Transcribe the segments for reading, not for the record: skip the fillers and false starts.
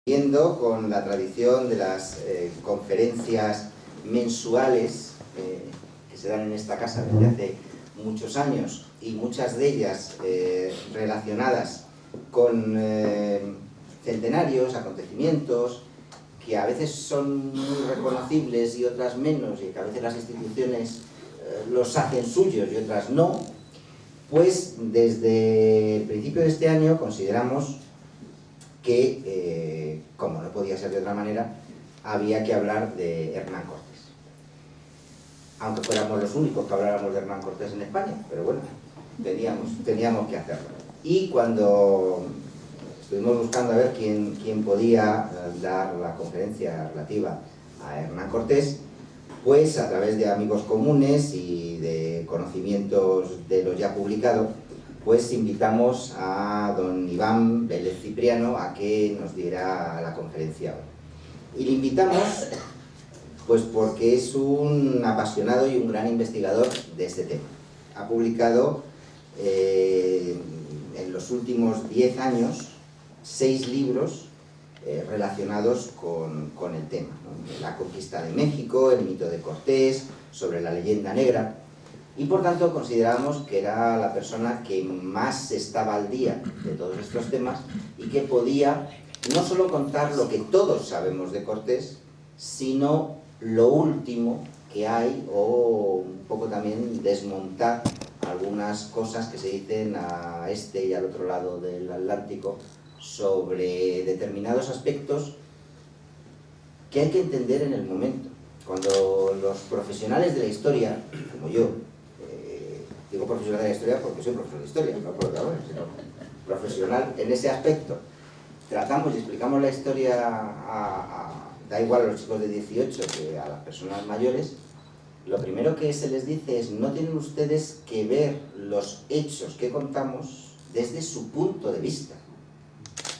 Siguiendo con la tradición de las conferencias mensuales que se dan en esta casa desde hace muchos años, y muchas de ellas relacionadas con centenarios, acontecimientos que a veces son muy reconocibles y otras menos, y que a veces las instituciones los hacen suyos y otras no, pues desde el principio de este año consideramos que, como no podía ser de otra manera, había que hablar de Hernán Cortés. Aunque fuéramos los únicos que habláramos de Hernán Cortés en España, pero bueno, teníamos que hacerlo. Y cuando estuvimos buscando a ver quién podía dar la conferencia relativa a Hernán Cortés, pues a través de amigos comunes y de conocimientos de lo ya publicado, pues invitamos a don Iván Vélez Cipriano a que nos diera la conferencia hoy. Y le invitamos pues porque es un apasionado y un gran investigador de este tema. Ha publicado en los últimos 10 años 6 libros relacionados con el tema, ¿no? La conquista de México, el mito de Cortés, sobre la leyenda negra. Y por tanto consideramos que era la persona que más estaba al día de todos estos temas y que podía no solo contar lo que todos sabemos de Cortés, sino lo último que hay, o un poco también desmontar algunas cosas que se dicen a este y al otro lado del Atlántico sobre determinados aspectos que hay que entender en el momento. Cuando los profesionales de la historia, como yo, digo profesional de la historia porque soy profesor de historia, no por otra cosa, sino profesional en ese aspecto, tratamos y explicamos la historia da igual a los chicos de 18 que a las personas mayores, lo primero que se les dice es: no tienen ustedes que ver los hechos que contamos desde su punto de vista,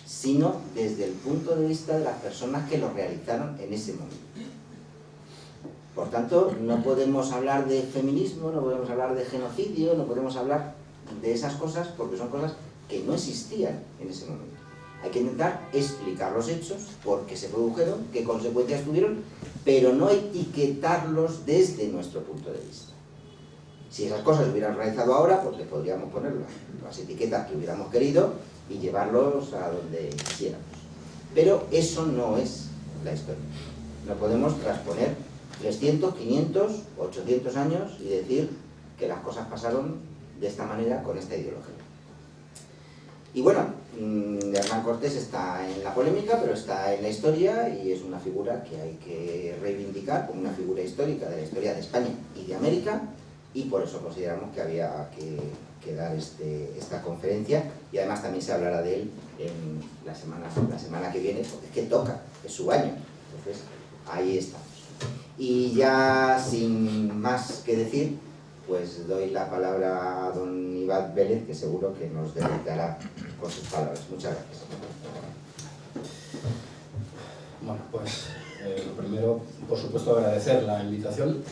sino desde el punto de vista de las personas que lo realizaron en ese momento. Por tanto, no podemos hablar de feminismo, no podemos hablar de genocidio, no podemos hablar de esas cosas porque son cosas que no existían en ese momento. Hay que intentar explicar los hechos, por qué se produjeron, qué consecuencias tuvieron, pero no etiquetarlos desde nuestro punto de vista. Si esas cosas se hubieran realizado ahora, pues le podríamos poner las etiquetas que hubiéramos querido y llevarlos a donde quisiéramos. Pero eso no es la historia. No podemos transponer 300, 500, 800 años y decir que las cosas pasaron de esta manera con esta ideología. Y bueno, Hernán Cortés está en la polémica, pero está en la historia y es una figura que hay que reivindicar como una figura histórica de la historia de España y de América, y por eso consideramos que había que dar esta conferencia, y además también se hablará de él en la semana que viene, porque es que toca, es su año, entonces ahí estamos. Y ya sin más que decir, pues doy la palabra a don Iván Vélez, que seguro que nos deleitará con sus palabras. Muchas gracias. Bueno, pues lo primero, por supuesto, agradecer la invitación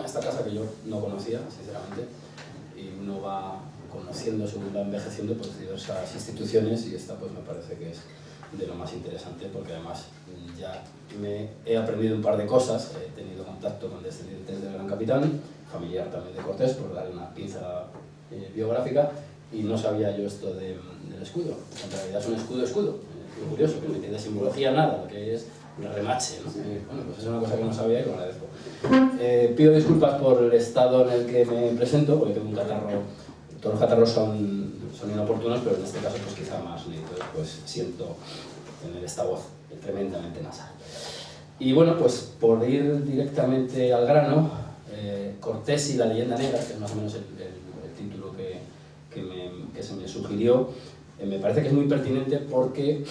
a esta casa que yo no conocía, sinceramente, y uno va conociendo según va envejeciendo pues diversas instituciones, y esta pues me parece que es de lo más interesante, porque además ya he aprendido un par de cosas. He tenido contacto con descendientes del Gran Capitán, familiar también de Cortés, por dar una pinza biográfica, y no sabía yo esto del escudo. En realidad es un escudo. Muy curioso, que no tiene simbología nada, que es un remache, ¿no? Bueno, pues es una cosa que no sabía y lo agradezco. Pido disculpas por el estado en el que me presento, porque tengo un catarro. Todos los catarros son inoportunos, pero en este caso pues quizá más, y entonces pues siento tener esta voz tremendamente nasal. Y bueno, pues por ir directamente al grano, Cortés y la leyenda negra, que es más o menos el título que se me sugirió, me parece que es muy pertinente porque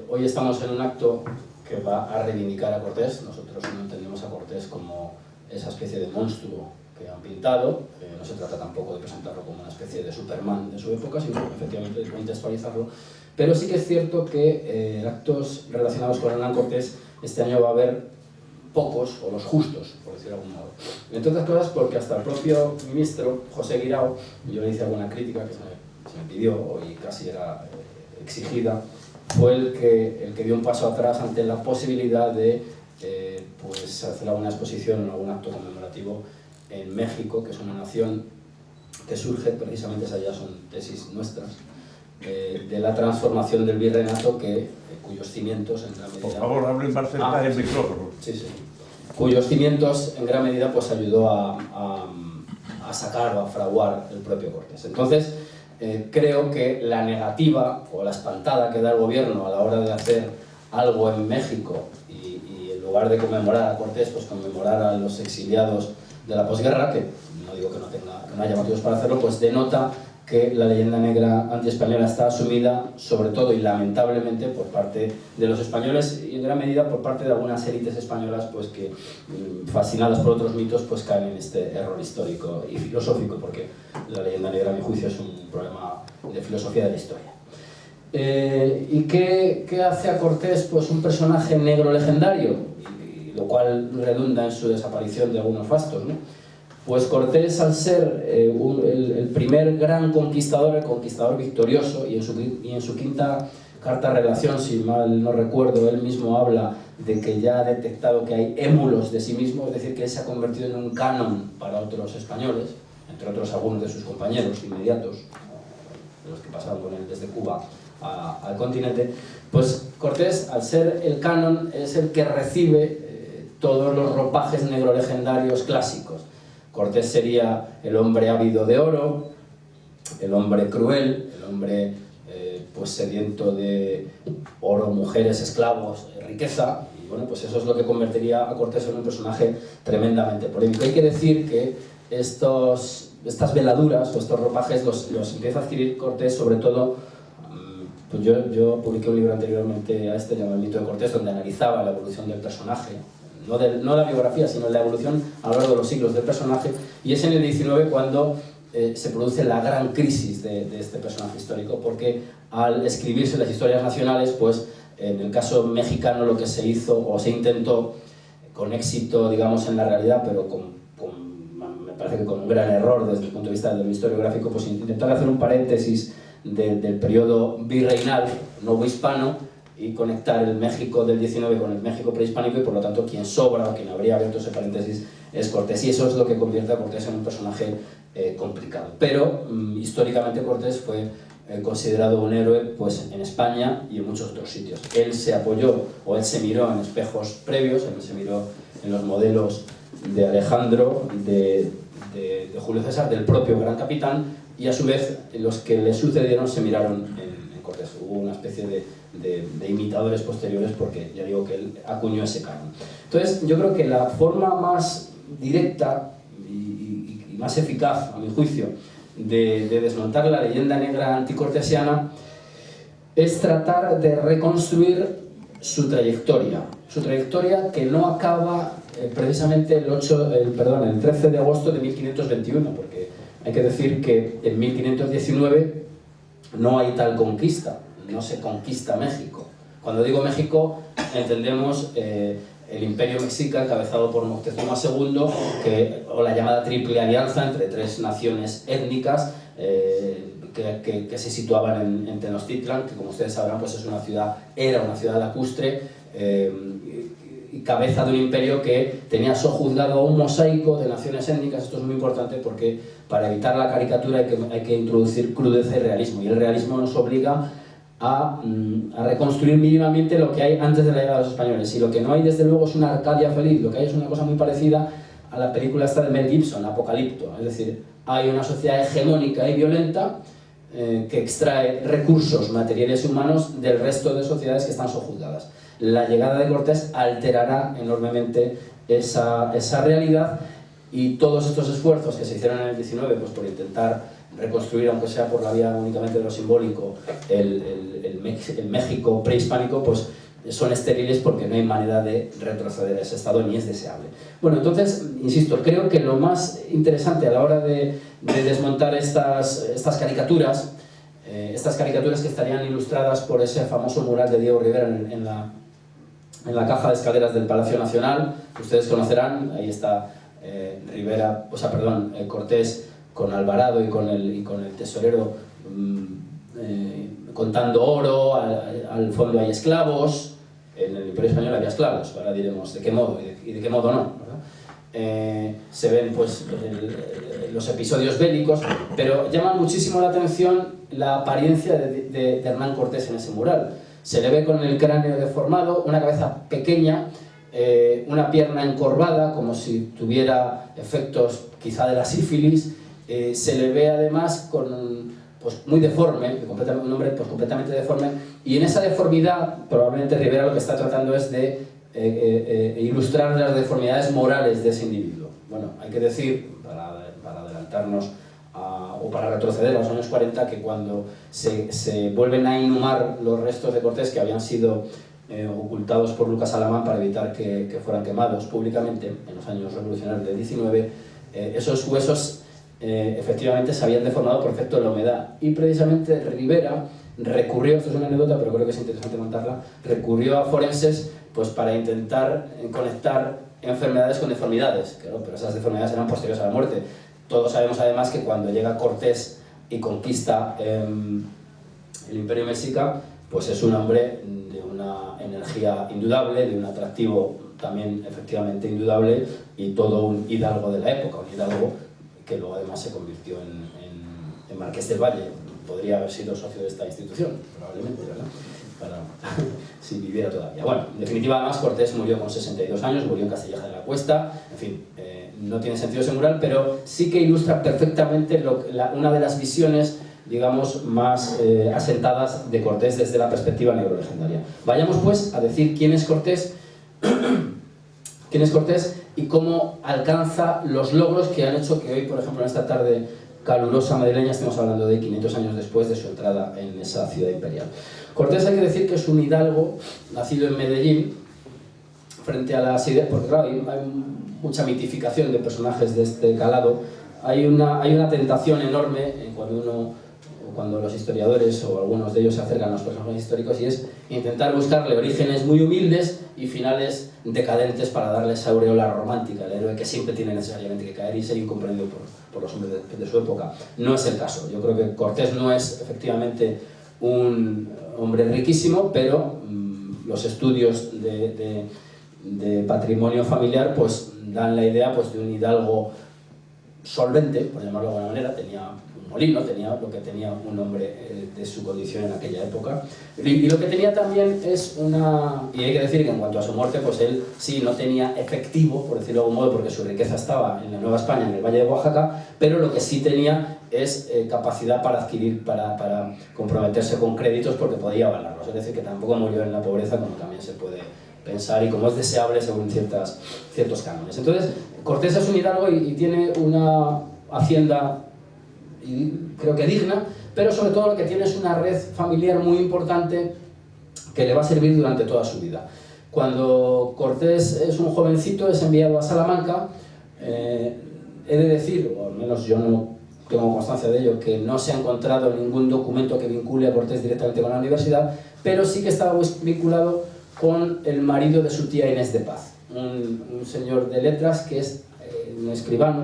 hoy estamos en un acto que va a reivindicar a Cortés. Nosotros no entendemos a Cortés como esa especie de monstruo que han pintado. No se trata tampoco de presentarlo como una especie de Superman de su época, sino efectivamente de contextualizarlo. Pero sí que es cierto que actos relacionados con Hernán Cortés este año va a haber pocos, o los justos, por decirlo de algún modo. Entre otras cosas porque hasta el propio ministro, José Guirao, yo le hice alguna crítica que se me pidió y casi era exigida, fue el que dio un paso atrás ante la posibilidad de pues hacer alguna exposición o algún acto conmemorativo en México, que es una nación que surge, precisamente esas ya son tesis nuestras, de la transformación del virreinato, cuyos cimientos en gran medida... Por favor, hablen más cerca del micrófono. Sí, sí. Cuyos cimientos en gran medida pues ayudó a sacar o a fraguar el propio Cortés. Entonces, creo que la negativa o la espantada que da el gobierno a la hora de hacer algo en México y en lugar de conmemorar a Cortés, pues conmemorar a los exiliados de la posguerra, que no digo que no haya motivos para hacerlo, pues denota que la leyenda negra antiespañola está asumida sobre todo y lamentablemente por parte de los españoles y en gran medida por parte de algunas élites españolas pues que fascinadas por otros mitos pues caen en este error histórico y filosófico, porque la leyenda negra a mi juicio es un problema de filosofía de la historia. ¿Y qué hace a Cortés pues un personaje negro legendario? Y lo cual redunda en su desaparición de algunos fastos, ¿no? Pues Cortés, al ser el primer gran conquistador, el conquistador victorioso, y en su quinta carta relación, si mal no recuerdo, él mismo habla de que ya ha detectado que hay émulos de sí mismo, es decir, que él se ha convertido en un canon para otros españoles, entre otros algunos de sus compañeros inmediatos, de los que pasaron con él desde Cuba al continente. Pues Cortés, al ser el canon, es el que recibe todos los ropajes negro-legendarios clásicos. Cortés sería el hombre ávido de oro, el hombre cruel, el hombre pues sediento de oro, mujeres, esclavos, riqueza, y bueno, pues eso es lo que convertiría a Cortés en un personaje tremendamente polémico. Hay que decir que estas veladuras o estos ropajes los empieza a adquirir Cortés sobre todo, pues yo publiqué un libro anteriormente a este llamado El mito de Cortés, donde analizaba la evolución del personaje, no la biografía, sino la evolución a lo largo de los siglos del personaje, y es en el 19 cuando se produce la gran crisis de este personaje histórico, porque al escribirse las historias nacionales, pues en el caso mexicano lo que se hizo o se intentó, con éxito digamos en la realidad, pero me parece que con un gran error desde el punto de vista del historiográfico, pues intentar hacer un paréntesis del periodo virreinal novohispano y conectar el México del 19 con el México prehispánico, y por lo tanto quien sobra o quien habría abierto ese paréntesis es Cortés, y eso es lo que convierte a Cortés en un personaje complicado. Pero históricamente Cortés fue considerado un héroe pues en España y en muchos otros sitios. Él se apoyó o él se miró en espejos previos, él se miró en los modelos de Alejandro, de Julio César, del propio gran capitán, y a su vez los que le sucedieron se miraron en Cortés. Hubo una especie de imitadores posteriores, porque ya digo que él acuñó ese canon. Entonces yo creo que la forma más directa y más eficaz, a mi juicio, de desmontar la leyenda negra anticortesiana es tratar de reconstruir su trayectoria que no acaba precisamente el 13 de agosto de 1521, porque hay que decir que en 1519 no hay tal conquista, no se conquista México. Cuando digo México, entendemos el Imperio Mexica encabezado por Moctezuma II, o la llamada Triple Alianza entre tres naciones étnicas que se situaban en Tenochtitlan, que como ustedes sabrán pues era una ciudad lacustre y cabeza de un imperio que tenía sojuzgado un mosaico de naciones étnicas. Esto es muy importante porque para evitar la caricatura hay que introducir crudeza y realismo, y el realismo nos obliga a reconstruir mínimamente lo que hay antes de la llegada de los españoles, y lo que no hay desde luego es una Arcadia feliz, lo que hay es una cosa muy parecida a la película esta de Mel Gibson, Apocalipto, es decir, hay una sociedad hegemónica y violenta que extrae recursos materiales y humanos del resto de sociedades que están sojuzgadas. La llegada de Cortés alterará enormemente esa realidad, y todos estos esfuerzos que se hicieron en el 19 pues por intentar reconstruir, aunque sea por la vía únicamente de lo simbólico, el México prehispánico, pues son estériles, porque no hay manera de retroceder a ese estado, ni es deseable. Bueno, entonces, insisto, creo que lo más interesante a la hora de desmontar estas caricaturas que estarían ilustradas por ese famoso mural de Diego Rivera en la caja de escaleras del Palacio Nacional, que ustedes conocerán. Ahí está Cortés con Alvarado y con el tesorero contando oro, al fondo hay esclavos, en el Imperio Español había esclavos, ahora diremos de qué modo y de qué modo no, ¿verdad? Se ven pues los episodios bélicos, pero llama muchísimo la atención la apariencia de Hernán Cortés en ese mural. Se le ve con el cráneo deformado, una cabeza pequeña, una pierna encorvada, como si tuviera efectos quizá de la sífilis. Se le ve además pues, muy deforme, un hombre pues, completamente deforme, y en esa deformidad probablemente Rivera lo que está tratando es de ilustrar las deformidades morales de ese individuo. Bueno, hay que decir, para adelantarnos o para retroceder a los años 40, que cuando se vuelven a inhumar los restos de Cortés, que habían sido ocultados por Lucas Alamán para evitar que fueran quemados públicamente en los años revolucionarios del 19, esos huesos efectivamente se habían deformado por efecto de la humedad, y precisamente Rivera recurrió, esto es una anécdota pero creo que es interesante contarla, recurrió a forenses pues para intentar conectar enfermedades con deformidades, claro, pero esas deformidades eran posteriores a la muerte. Todos sabemos además que cuando llega Cortés y conquista el Imperio Mexica, pues es un hombre de una energía indudable, de un atractivo también efectivamente indudable, y todo un hidalgo de la época, un hidalgo que luego además se convirtió en Marqués del Valle. Podría haber sido socio de esta institución, probablemente, ¿verdad? Si viviera todavía. Bueno, en definitiva, además, Cortés murió con 62 años, murió en Castilleja de la Cuesta, en fin, no tiene sentido ese mural, pero sí que ilustra perfectamente una de las visiones, digamos, más asentadas de Cortés desde la perspectiva negrolegendaria. Vayamos, pues, a decir quién es Cortés, quién es Cortés y cómo alcanza los logros que han hecho que hoy, por ejemplo, en esta tarde calurosa madrileña, estemos hablando de 500 años después de su entrada en esa ciudad imperial. Cortés, hay que decir que es un hidalgo nacido en Medellín, frente a las ideas, porque claro, hay mucha mitificación de personajes de este calado. Hay una tentación enorme cuando los historiadores o algunos de ellos se acercan a los personajes históricos, y es intentar buscarle orígenes muy humildes y finales decadentes para darle esa aureola romántica, el héroe que siempre tiene necesariamente que caer y ser incomprendido por los hombres de su época. No es el caso. Yo creo que Cortés no es efectivamente un hombre riquísimo, pero los estudios de patrimonio familiar pues dan la idea pues de un hidalgo solvente, por llamarlo de alguna manera. Tenía un molino, tenía lo que tenía un hombre de su condición en aquella época, y lo que tenía también es y hay que decir que en cuanto a su muerte, pues él sí no tenía efectivo, por decirlo de algún modo, porque su riqueza estaba en la Nueva España, en el Valle de Oaxaca, pero lo que sí tenía es capacidad para adquirir, para comprometerse con créditos, porque podía avalarlos. Es decir, que tampoco murió en la pobreza, como también se puede pensar y como es deseable según ciertos cánones. Entonces, Cortés es un hidalgo y tiene una hacienda, y creo que digna, pero sobre todo lo que tiene es una red familiar muy importante que le va a servir durante toda su vida. Cuando Cortés es un jovencito, es enviado a Salamanca. He de decir, o al menos yo no tengo constancia de ello, que no se ha encontrado ningún documento que vincule a Cortés directamente con la universidad, pero sí que estaba vinculado con el marido de su tía Inés de Paz, un señor de letras que es un escribano,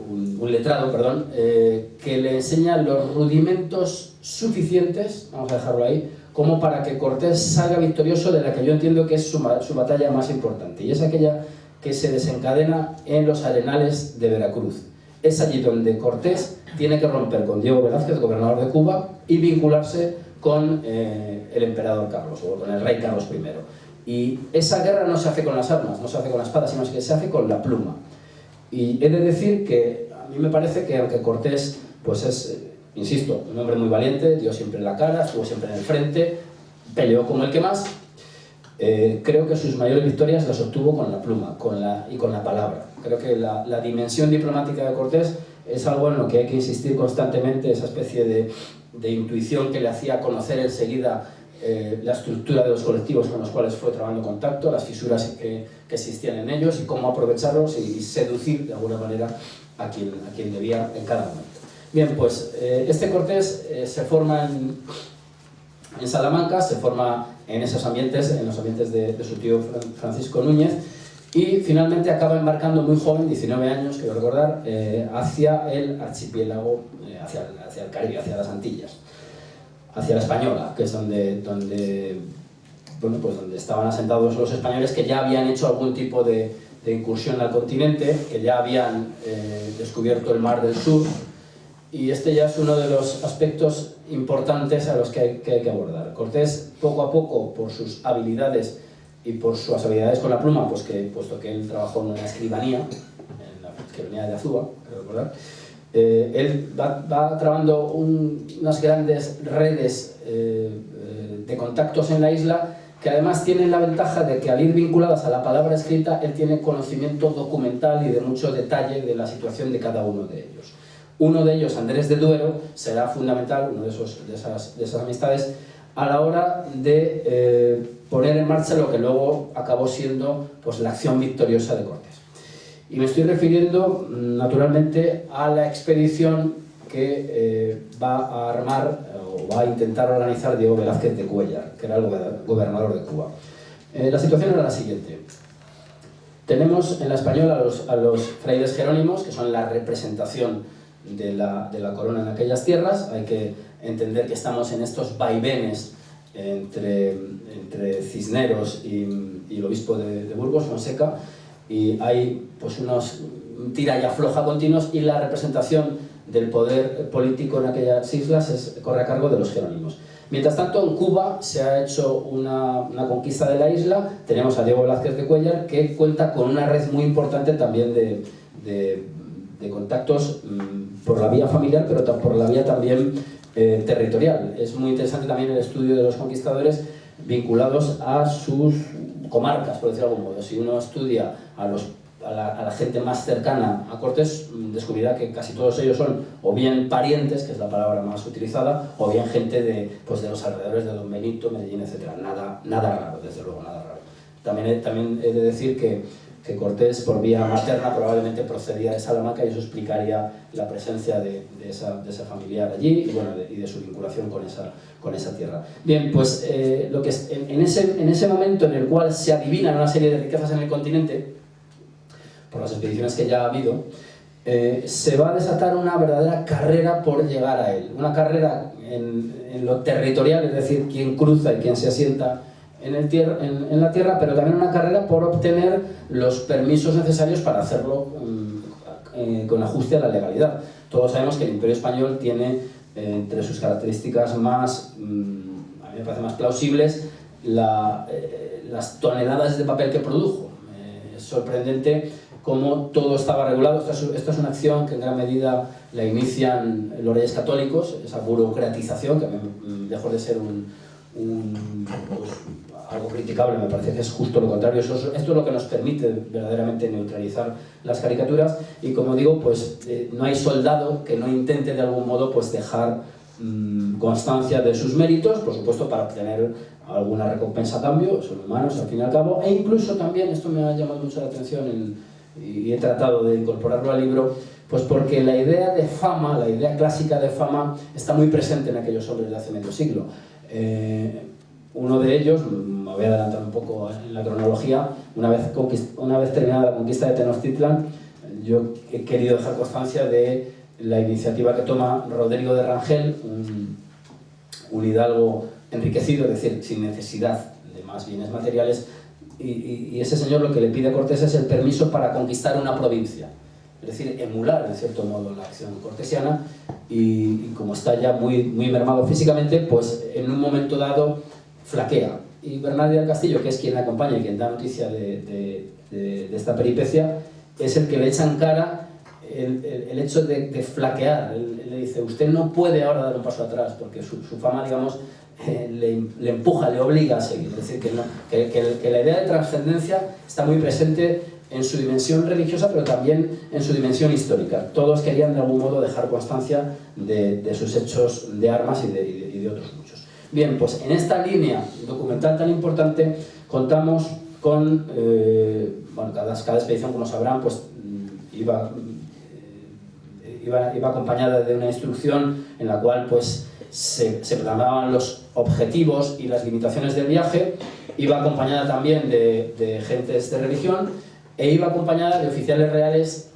un letrado, perdón, que le enseña los rudimentos suficientes, vamos a dejarlo ahí, como para que Cortés salga victorioso de la que yo entiendo que es su batalla más importante, y es aquella que se desencadena en los arenales de Veracruz. Es allí donde Cortés tiene que romper con Diego Velázquez, gobernador de Cuba, y vincularse con el emperador Carlos, o con el rey Carlos I. Y esa guerra no se hace con las armas, no se hace con la espada, sino que se hace con la pluma. Y he de decir que a mí me parece que aunque Cortés pues es, insisto, un hombre muy valiente, dio siempre la cara, estuvo siempre en el frente, peleó como el que más, creo que sus mayores victorias las obtuvo con la pluma y con la palabra. Creo que la dimensión diplomática de Cortés es algo en lo que hay que insistir constantemente, esa especie de intuición que le hacía conocer enseguida la estructura de los colectivos con los cuales fue trabando contacto, las fisuras que existían en ellos y cómo aprovecharlos y seducir de alguna manera a quien debía en cada momento. Bien, pues este Cortés se forma en Salamanca, se forma en esos ambientes, en los ambientes de su tío Francisco Núñez, y finalmente acaba embarcando muy joven, 19 años, quiero recordar, hacia el archipiélago, hacia el Caribe, hacia las Antillas, hacia la Española, que es donde estaban asentados los españoles, que ya habían hecho algún tipo de incursión al continente, que ya habían descubierto el Mar del Sur, y este ya es uno de los aspectos importantes a los que hay que abordar. Cortés, poco a poco, por sus habilidades y por sus habilidades con la pluma, puesto que él trabajó en una escribanía, en la escribanía de Azúa, creo recordar, él va trabando unas grandes redes de contactos en la isla, que además tienen la ventaja de que al ir vinculadas a la palabra escrita, él tiene conocimiento documental y de mucho detalle de la situación de cada uno de ellos. Uno de ellos, Andrés de Duero, será fundamental, uno de esas amistades, a la hora de poner en marcha lo que luego acabó siendo pues, la acción victoriosa de Cortés. Y me estoy refiriendo, naturalmente, a la expedición que va a armar o va a intentar organizar Diego Velázquez de Cuéllar, que era el gobernador de Cuba. La situación era la siguiente. Tenemos en la Española a los frailes jerónimos, que son la representación de la corona en aquellas tierras. Hay que entender que estamos en estos vaivenes entre Cisneros y el obispo de Burgos, Fonseca, y hay pues unos tira y afloja continuos, y la representación del poder político en aquellas islas corre a cargo de los jerónimos. Mientras tanto, en Cuba se ha hecho una conquista de la isla. Tenemos a Diego Velázquez de Cuéllar, que cuenta con una red muy importante también de contactos por la vía familiar, pero por la vía también territorial. Es muy interesante también el estudio de los conquistadores vinculados a sus comarcas, por decirlo de algún modo. Si uno estudia a la gente más cercana a Cortés, descubrirá que casi todos ellos son o bien parientes, que es la palabra más utilizada, o bien gente de los alrededores de Don Benito, Medellín, etc. Nada raro, desde luego, nada raro. También he de decir que Cortés, por vía materna, probablemente procedía de Salamanca, y eso explicaría la presencia de esa familiar allí y de su vinculación con esa tierra. Bien, pues en ese momento en el cual se adivinan una serie de riquezas en el continente, por las expediciones que ya ha habido, se va a desatar una verdadera carrera por llegar a él. Una carrera en lo territorial, es decir, quién cruza y quién se asienta en la tierra, pero también una carrera por obtener los permisos necesarios para hacerlo con ajuste a la legalidad. Todos sabemos que el Imperio Español tiene entre sus características más, a mí me parece más plausibles, las toneladas de papel que produjo. Es sorprendente cómo todo estaba regulado. Esta es una acción que en gran medida la inician los Reyes Católicos, esa burocratización, que lejos de ser algo criticable, me parece que es justo lo contrario. Esto es lo que nos permite verdaderamente neutralizar las caricaturas, y como digo, pues no hay soldado que no intente de algún modo pues dejar constancia de sus méritos, por supuesto para obtener alguna recompensa a cambio. Son humanos al fin y al cabo, e incluso también, esto me ha llamado mucho la atención y he tratado de incorporarlo al libro, pues porque la idea de fama, la idea clásica de fama, está muy presente en aquellos hombres de hace medio siglo. Uno de ellos, me voy a adelantar un poco en la cronología, una vez terminada la conquista de Tenochtitlan, yo he querido dejar constancia de la iniciativa que toma Rodrigo de Rangel, un hidalgo enriquecido, es decir, sin necesidad de más bienes materiales, y ese señor lo que le pide a Cortés es el permiso para conquistar una provincia, es decir, emular en cierto modo la acción cortesiana, y como está ya muy mermado físicamente, pues en un momento dado flaquea. Y Bernardi del Castillo, que es quien le acompaña y quien da noticia de esta peripecia, es el que le echa en cara el hecho de flaquear. Él le dice, usted no puede ahora dar un paso atrás, porque su fama, digamos, le empuja, le obliga a seguir. Es decir, que la idea de trascendencia está muy presente en su dimensión religiosa, pero también en su dimensión histórica. Todos querían de algún modo dejar constancia de sus hechos de armas y de otros muchos. Bien, pues en esta línea documental tan importante contamos con, cada expedición, como sabrán, pues iba acompañada de una instrucción en la cual pues se plasmaban los objetivos y las limitaciones del viaje. Iba acompañada también de gentes de religión, e iba acompañada de oficiales reales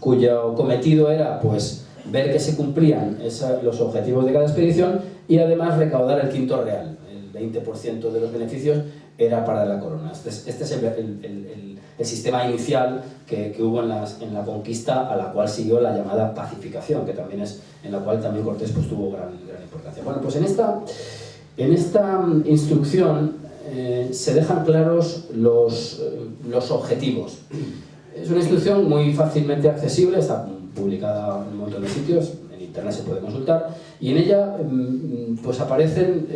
cuyo cometido era pues ver que se cumplían los objetivos de cada expedición y además recaudar el quinto real. El 20% de los beneficios era para la corona. Este es el sistema inicial que hubo en la conquista, a la cual siguió la llamada pacificación, que también es en la cual también Cortés pues, tuvo gran importancia. Bueno, pues en esta instrucción se dejan claros los objetivos. Es una instrucción muy fácilmente accesible, está publicada en un montón de sitios, en internet se puede consultar, y en ella pues aparecen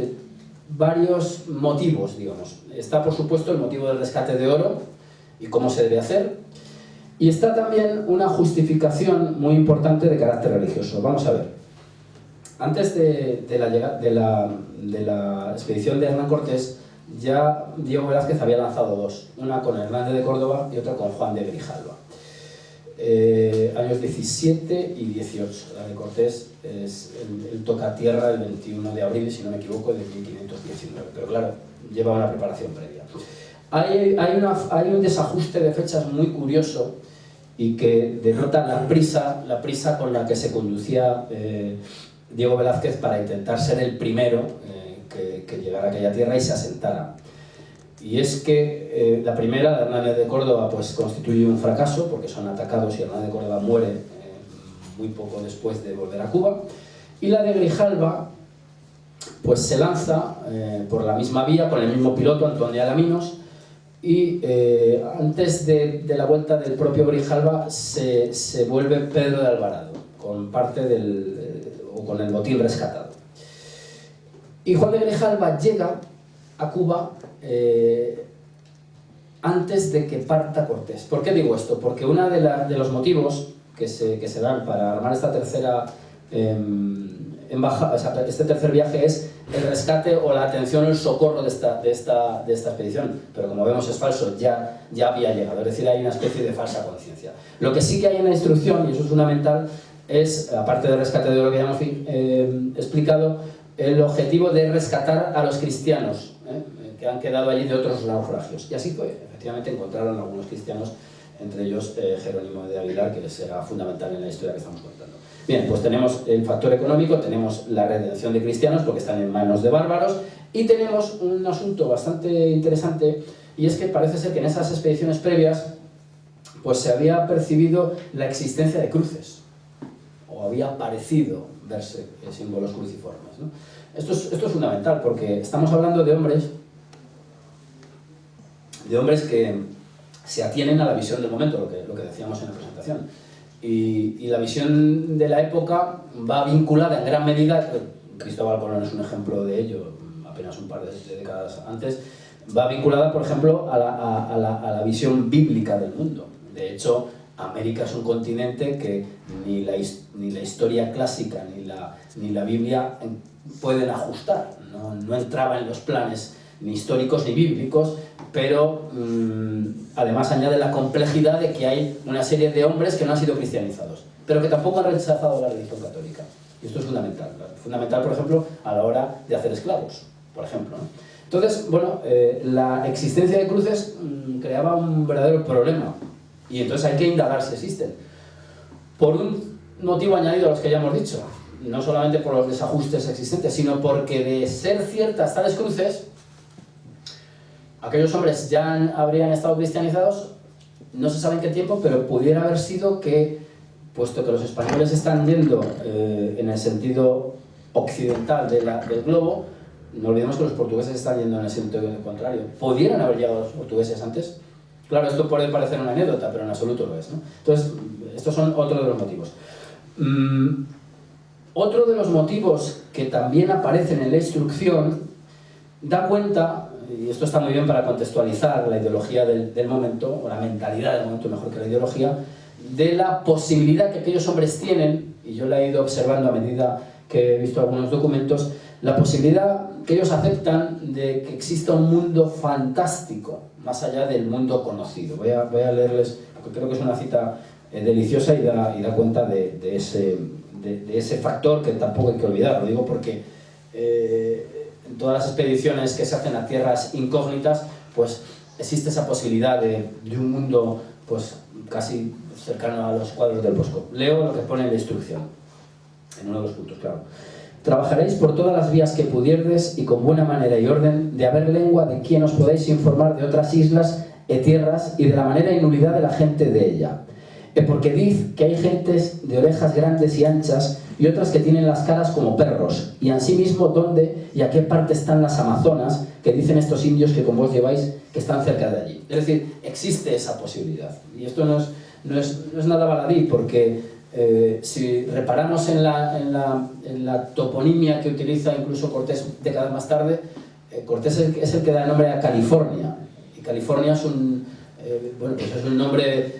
varios motivos, digamos. Está, por supuesto, el motivo del rescate de oro y cómo se debe hacer, y está también una justificación muy importante de carácter religioso. Vamos a ver. Antes de la expedición de Hernán Cortés, ya Diego Velázquez había lanzado dos, una con Hernández de Córdoba y otra con Juan de Grijalva. Años 17 y 18. La de Cortés es el toca tierra el 21 de abril, si no me equivoco, de 1519, pero claro, lleva una preparación previa. Hay un desajuste de fechas muy curioso y que denota la prisa con la que se conducía Diego Velázquez para intentar ser el primero que llegara a aquella tierra y se asentara. Y es que la primera, de Hernández de Córdoba, pues constituye un fracaso porque son atacados y Hernández de Córdoba muere muy poco después de volver a Cuba. Y la de Grijalva pues se lanza por la misma vía, con el mismo piloto, Antón de Alaminos, y antes de la vuelta del propio Grijalva se vuelve Pedro de Alvarado con parte o con el botín rescatado. Y Juan de Grijalva llega a Cuba antes de que parta Cortés. ¿Por qué digo esto? Porque uno de los motivos que se dan para armar esta tercera este tercer viaje es el rescate o la atención o el socorro de esta expedición, pero como vemos es falso, ya había llegado, es decir, hay una especie de falsa conciencia. Lo que sí que hay en la instrucción, y eso es fundamental, es, aparte del rescate de lo que ya hemos explicado, el objetivo de rescatar a los cristianos que han quedado allí de otros naufragios. Y así pues, efectivamente encontraron algunos cristianos, entre ellos Jerónimo de Aguilar, que será fundamental en la historia que estamos contando. Bien, pues tenemos el factor económico, tenemos la redención de cristianos porque están en manos de bárbaros, y tenemos un asunto bastante interesante, y es que parece ser que en esas expediciones previas pues se había percibido la existencia de cruces, o había parecido verse símbolos cruciformes, ¿no? Esto es fundamental porque estamos hablando de hombres que se atienen a la visión del momento, lo que decíamos en la presentación. Y la visión de la época va vinculada en gran medida, Cristóbal Colón es un ejemplo de ello, apenas un par de décadas antes, va vinculada, por ejemplo, a la visión bíblica del mundo. De hecho, América es un continente que ni la historia clásica ni la Biblia pueden ajustar, no entraba en los planes ni históricos ni bíblicos, pero además añade la complejidad de que hay una serie de hombres que no han sido cristianizados, pero que tampoco han rechazado la religión católica. Y esto es fundamental, por ejemplo, a la hora de hacer esclavos, por ejemplo, ¿no? Entonces, bueno, la existencia de cruces creaba un verdadero problema, y entonces hay que indagar si existen. Por un motivo añadido a los que ya hemos dicho, no solamente por los desajustes existentes, sino porque de ser ciertas tales cruces, aquellos hombres ya habrían estado cristianizados, no se sabe en qué tiempo, pero pudiera haber sido que, puesto que los españoles están yendo en el sentido occidental del globo, no olvidemos que los portugueses están yendo en el sentido contrario. ¿Pudieran haber llegado los portugueses antes? Claro, esto puede parecer una anécdota, pero en absoluto lo es, ¿no? Entonces, estos son otros de los motivos. Otro de los motivos que también aparecen en la instrucción da cuenta, y esto está muy bien para contextualizar la ideología del momento, o la mentalidad del momento mejor que la ideología, de la posibilidad que aquellos hombres tienen, y yo la he ido observando a medida que he visto algunos documentos, la posibilidad que ellos aceptan de que exista un mundo fantástico, más allá del mundo conocido. Voy a leerles, porque creo que es una cita deliciosa y da cuenta de ese factor que tampoco hay que olvidar. Lo digo porque en todas las expediciones que se hacen a tierras incógnitas, pues existe esa posibilidad de un mundo pues casi cercano a los cuadros del Bosco. Leo lo que pone en la instrucción, en uno de los puntos, claro. Trabajaréis por todas las vías que pudierdes y con buena manera y orden de haber lengua de quien os podéis informar de otras islas e tierras y de la manera y nulidad de la gente de ella. Porque diz que hay gentes de orejas grandes y anchas y otras que tienen las caras como perros, y asimismo dónde y a qué parte están las Amazonas, que dicen estos indios que con vos lleváis que están cerca de allí. Es decir, existe esa posibilidad. Y esto no es nada baladí, porque si reparamos en la toponimia que utiliza incluso Cortés décadas más tarde, Cortés es el que da el nombre a California. Y California es bueno, pues es un nombre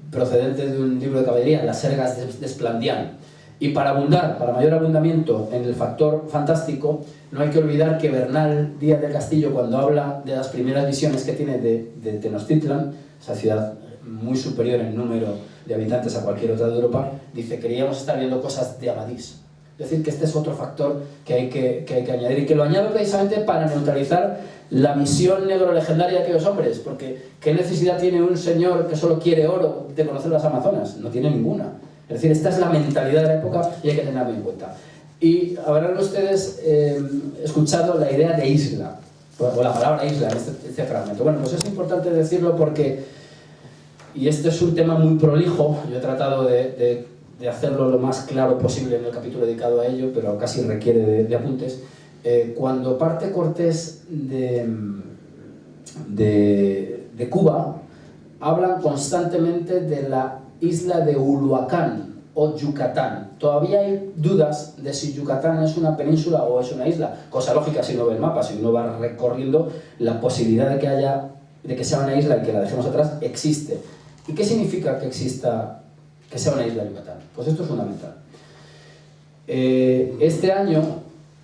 procedente de un libro de caballería, Las Sergas de Esplandián. Y para mayor abundamiento en el factor fantástico, no hay que olvidar que Bernal Díaz del Castillo, cuando habla de las primeras visiones que tiene de Tenochtitlan, esa ciudad muy superior en número de habitantes a cualquier otra de Europa, dice: queríamos estar viendo cosas de Amadís. Es decir, que este es otro factor que hay que añadir, y que lo añado precisamente para neutralizar la visión negro-legendaria de aquellos hombres, porque ¿qué necesidad tiene un señor que solo quiere oro de conocer las Amazonas? No tiene ninguna. Es decir, esta es la mentalidad de la época y hay que tenerla en cuenta. Y habrán ustedes escuchado la idea de isla, o la palabra isla en este fragmento. Bueno, pues es importante decirlo porque, y este es un tema muy prolijo, yo he tratado de hacerlo lo más claro posible en el capítulo dedicado a ello, pero casi requiere de apuntes. Cuando parte Cortés de Cuba, hablan constantemente de la isla de Uluacán o Yucatán. Todavía hay dudas de si Yucatán es una península o es una isla, cosa lógica si uno ve el mapa, si uno va recorriendo, la posibilidad de que sea una isla y que la dejemos atrás existe. ¿Y qué significa que sea una isla de Yucatán? Pues esto es fundamental. Este año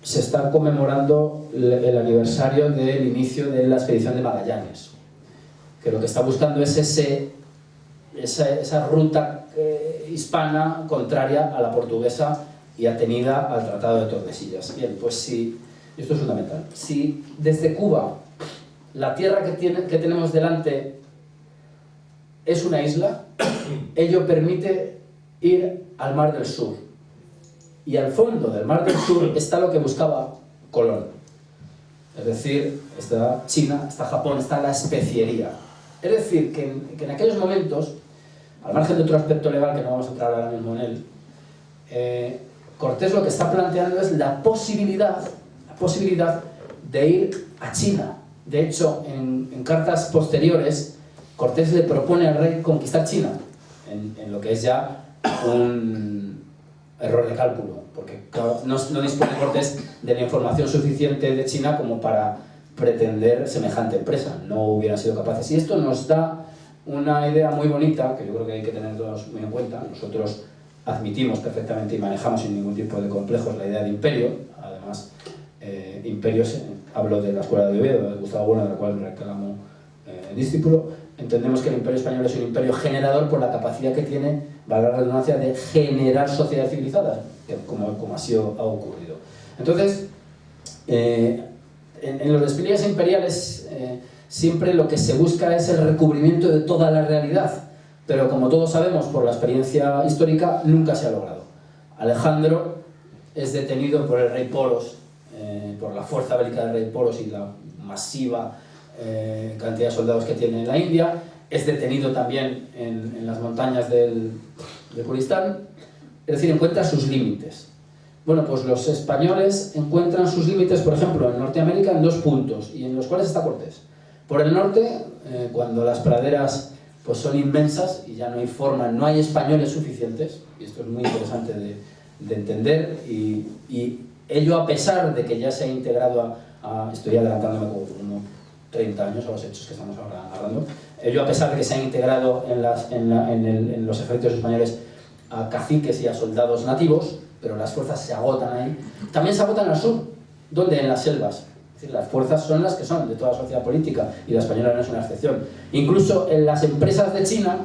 se está conmemorando el aniversario del inicio de la expedición de Magallanes, que lo que está buscando es esa ruta hispana contraria a la portuguesa y atenida al Tratado de Tordesillas. Bien, pues si, esto es fundamental, si desde Cuba la tierra que tenemos delante es una isla, ello permite ir al Mar del Sur. Y al fondo del Mar del Sur está lo que buscaba Colón. Es decir, está China, está Japón, está la especiería. Es decir, que en aquellos momentos, al margen de otro aspecto legal que no vamos a entrar ahora mismo en él, Cortés lo que está planteando es la posibilidad de ir a China. De hecho, en cartas posteriores, Cortés le propone al rey conquistar China, en lo que es ya un error de cálculo, porque claro, no dispone Cortés de la información suficiente de China como para pretender semejante empresa, no hubieran sido capaces. Y esto nos da una idea muy bonita, que yo creo que hay que tener todos muy en cuenta. Nosotros admitimos perfectamente y manejamos sin ningún tipo de complejos la idea de imperio. Además, imperios, hablo de la escuela de Oviedo, de Gustavo Bueno, de la cual me reclamo discípulo. Entendemos que el imperio español es un imperio generador por la capacidad que tiene, valga la redundancia, de generar sociedades civilizadas, como así ha ocurrido. Entonces, en los despliegues imperiales siempre lo que se busca es el recubrimiento de toda la realidad, pero como todos sabemos por la experiencia histórica, nunca se ha logrado. Alejandro es detenido por el rey Poros, por la fuerza bélica del rey Poros y la masiva cantidad de soldados que tiene en la India. Es detenido también en las montañas de Kuristán, es decir, encuentra sus límites. Bueno, pues los españoles encuentran sus límites, por ejemplo, en Norteamérica en 2 puntos, y en los cuales está Cortés. Por el norte, cuando las praderas pues son inmensas y ya no hay forma, no hay españoles suficientes, y esto es muy interesante de entender, y ello a pesar de que ya se ha integrado estoy adelantándome como unos 30 años a los hechos que estamos ahora hablando, ello a pesar de que se han integrado en los ejércitos españoles a caciques y a soldados nativos, pero las fuerzas se agotan ahí. También se agotan al sur, donde en las selvas. Es decir, las fuerzas son las que son de toda la sociedad política, y la española no es una excepción. Incluso en las empresas de China,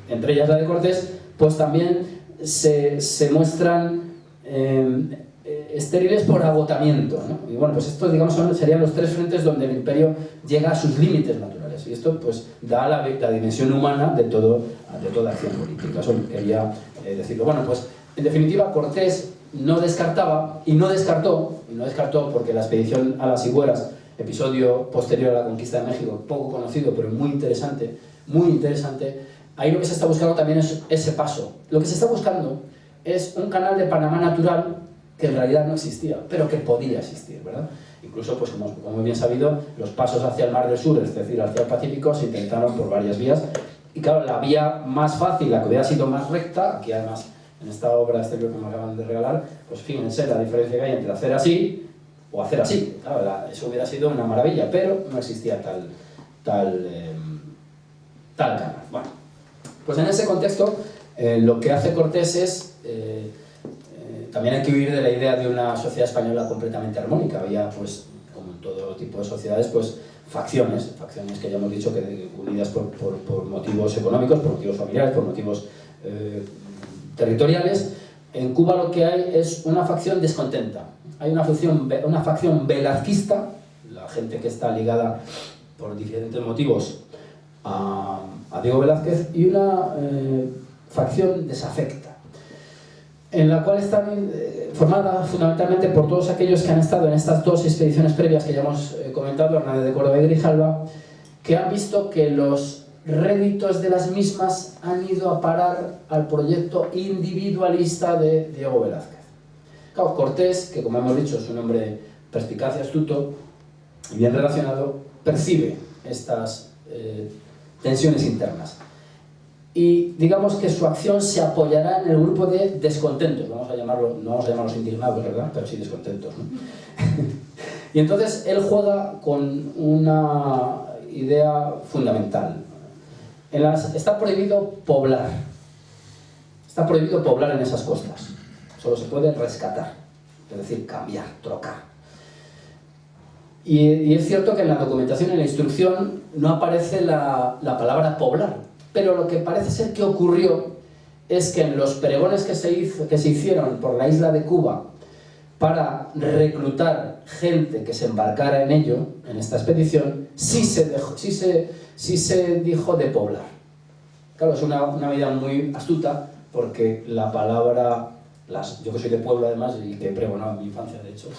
entre ellas la de Cortés, pues también se muestran estériles por agotamiento, ¿no? Y bueno, pues estos, digamos, serían los tres frentes donde el imperio llega a sus límites naturales. Y esto, pues, da la dimensión humana de toda acción política. Eso quería decirlo. Bueno, pues, en definitiva, Cortés no descartaba, y no descartó porque la expedición a las Sigüeras, episodio posterior a la conquista de México, poco conocido, pero muy interesante, ahí lo que se está buscando también es ese paso. Lo que se está buscando es un canal de Panamá natural que en realidad no existía, pero que podía existir, ¿verdad? Incluso, pues como bien sabido, los pasos hacia el Mar del Sur, es decir, hacia el Pacífico, se intentaron por varias vías. Y claro, la vía más fácil, la que hubiera sido más recta, aquí además en esta obra exterior que me acaban de regalar, pues fíjense la diferencia que hay entre hacer así o hacer así. Claro, eso hubiera sido una maravilla, pero no existía tal canal. Bueno, pues en ese contexto lo que hace Cortés es... también hay que huir de la idea de una sociedad española completamente armónica. Había, pues, como en todo tipo de sociedades, pues, facciones que ya hemos dicho que unidas por motivos económicos, por motivos familiares, por motivos territoriales. En Cuba lo que hay es una facción descontenta. Hay una facción velazquista, la gente que está ligada por diferentes motivos a Diego Velázquez, y una facción desafecta, en la cual está formada fundamentalmente por todos aquellos que han estado en estas dos expediciones previas que ya hemos comentado, Hernández de Córdoba y Grijalva, que han visto que los réditos de las mismas han ido a parar al proyecto individualista de Diego Velázquez. Claro, Cortés, que como hemos dicho es un hombre perspicaz y astuto y bien relacionado, percibe estas tensiones internas. Y digamos que su acción se apoyará en el grupo de descontentos, no vamos a llamarlos indignados, ¿verdad? Pero sí descontentos, ¿no? Y entonces él juega con una idea fundamental. Está prohibido poblar. Está prohibido poblar en esas costas. Solo se puede rescatar, es decir, cambiar, trocar. Y es cierto que en la documentación, en la instrucción, no aparece la palabra poblar. Pero lo que parece ser que ocurrió es que en los pregones que se hicieron por la isla de Cuba para reclutar gente que se embarcara en ello, en esta expedición, sí se dijo de poblar. Claro, es una medida muy astuta porque la palabra, yo que soy de pueblo además y que he pregonado en mi infancia de hecho,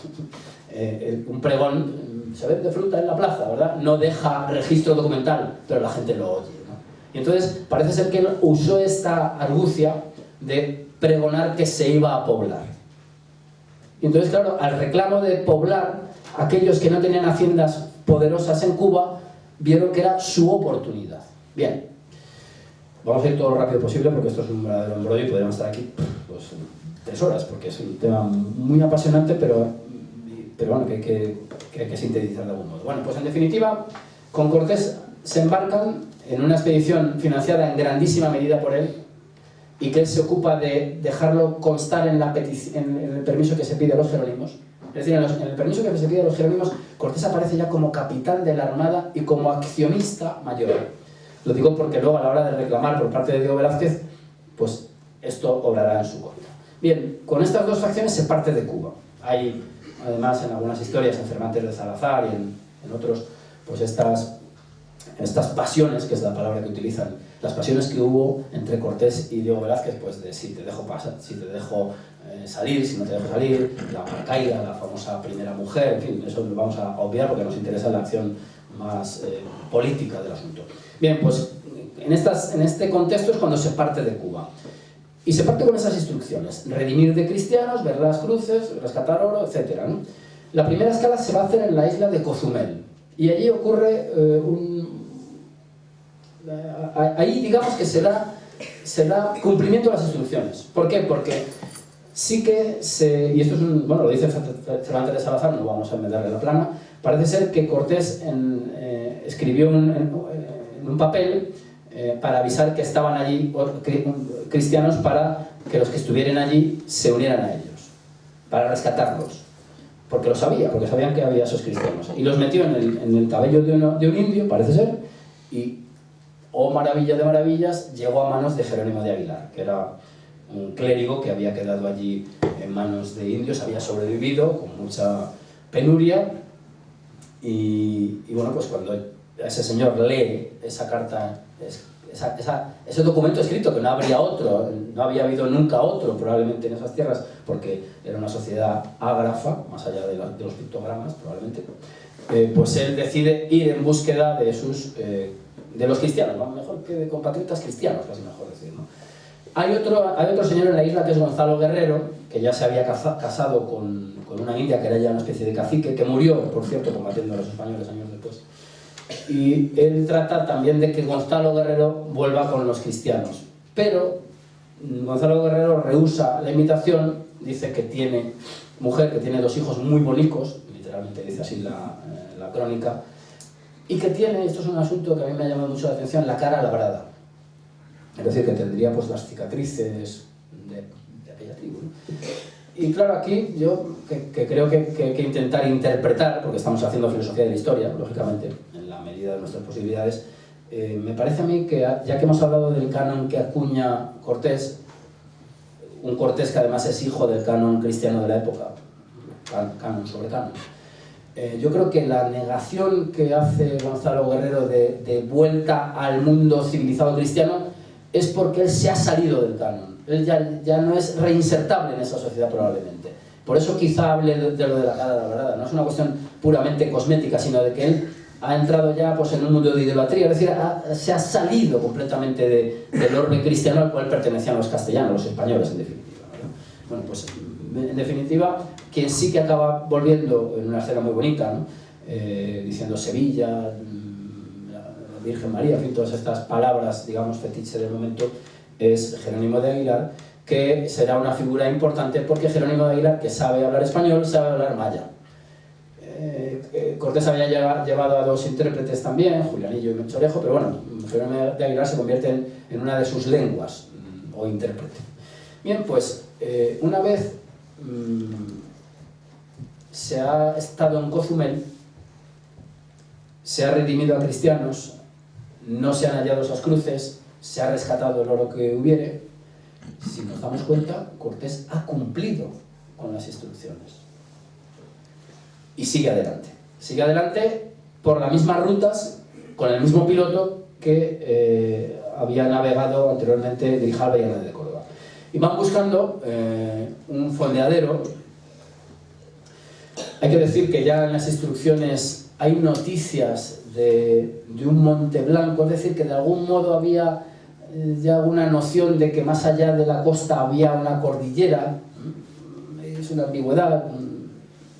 un pregón se vende fruta en la plaza, ¿verdad? No deja registro documental, pero la gente lo oye. Y entonces parece ser que él usó esta argucia de pregonar que se iba a poblar. Y entonces, claro, al reclamo de poblar, aquellos que no tenían haciendas poderosas en Cuba vieron que era su oportunidad. Bien, vamos a ir todo lo rápido posible porque esto es un verdadero embrollo y podríamos estar aquí pues, 3 horas porque es un tema muy apasionante, pero bueno, que hay que sintetizar de algún modo. Bueno, pues en definitiva, con Cortés se embarcan en una expedición financiada en grandísima medida por él y que él se ocupa de dejarlo constar en el permiso que se pide a los jerónimos. Es decir, en el permiso que se pide a los jerónimos, Cortés aparece ya como capitán de la Armada y como accionista mayor. Lo digo porque luego a la hora de reclamar por parte de Diego Velázquez, pues esto obrará en su contra. Bien, con estas dos facciones se parte de Cuba. Hay, además, en algunas historias, en Cervantes de Salazar y en otros, pues estas pasiones, que es la palabra que utilizan, las pasiones que hubo entre Cortés y Diego Velázquez, pues de si te dejo pasar, si te dejo salir, si no te dejo salir, la Marcaida, la famosa primera mujer, en fin, eso lo vamos a obviar porque nos interesa la acción más política del asunto. Bien, pues en este contexto es cuando se parte de Cuba. Y se parte con esas instrucciones: redimir de cristianos, ver las cruces, rescatar oro, etc., ¿no? La primera escala se va a hacer en la isla de Cozumel. Y allí ocurre ahí digamos que se da cumplimiento a las instrucciones. ¿Por qué? Porque sí que y esto es bueno, lo dice Cervantes de Salazar, no vamos a meterle la plana, parece ser que Cortés escribió en un papel para avisar que estaban allí cristianos para que los que estuvieran allí se unieran a ellos, para rescatarlos. Porque lo sabía, porque sabían que había esos cristianos. Y los metió en el cabello de un indio, parece ser, y, oh maravilla de maravillas, llegó a manos de Jerónimo de Aguilar, que era un clérigo que había quedado allí en manos de indios, había sobrevivido con mucha penuria y bueno, pues cuando ese señor lee esa carta, ese documento escrito, que no habría otro, no había habido nunca otro probablemente en esas tierras, porque era una sociedad ágrafa, más allá de los pictogramas probablemente, pues él decide ir en búsqueda de los cristianos, ¿no? Mejor que de compatriotas cristianos, casi mejor decir, ¿no? Hay otro señor en la isla que es Gonzalo Guerrero, que ya se había casado con una india que era ya una especie de cacique, que murió, por cierto, combatiendo a los españoles años después. Y él trata también de que Gonzalo Guerrero vuelva con los cristianos. Pero Gonzalo Guerrero rehúsa la invitación, dice que tiene mujer, que tiene 2 hijos muy bonicos, literalmente dice así la crónica, y que tiene, esto es un asunto que a mí me ha llamado mucho la atención, la cara labrada. Es decir, que tendría pues las cicatrices de aquella tribu, ¿no? Y claro, aquí yo que creo que hay que intentar interpretar, porque estamos haciendo filosofía de la historia, lógicamente, en la medida de nuestras posibilidades, me parece a mí que, ya que hemos hablado del canon que acuña Cortés, un Cortés que además es hijo del canon cristiano de la época, canon sobre canon, yo creo que la negación que hace Gonzalo Guerrero de vuelta al mundo civilizado cristiano es porque él se ha salido del canon. Él ya no es reinsertable en esa sociedad probablemente. Por eso quizá hable de lo de la cara labrada. No es una cuestión puramente cosmética, sino de que él ha entrado ya pues, en un mundo de idolatría. Es decir, se ha salido completamente del orden cristiano al cual pertenecían los castellanos, los españoles en definitiva, ¿no? Bueno, pues en definitiva, quien sí que acaba volviendo en una escena muy bonita, ¿no? Diciendo Sevilla, Virgen María, en fin, todas estas palabras, digamos, fetiche del momento, es Jerónimo de Aguilar, que será una figura importante porque Jerónimo de Aguilar, que sabe hablar español, sabe hablar maya. Cortés había llevado a 2 intérpretes también, Julianillo y Menchorejo, pero bueno, Jerónimo de Aguilar se convierte en una de sus lenguas, o intérprete. Bien, pues una vez se ha estado en Cozumel, se ha redimido a cristianos, no se han hallado esas cruces, se ha rescatado el oro que hubiere. Si nos damos cuenta, Cortés ha cumplido con las instrucciones y sigue adelante. Sigue adelante por las mismas rutas, con el mismo piloto que había navegado anteriormente Grijalva y Hernández de Córdoba. Y van buscando un fondeadero. Hay que decir que ya en las instrucciones hay noticias de un monte blanco, es decir, que de algún modo había ya una noción de que más allá de la costa había una cordillera. Es una ambigüedad,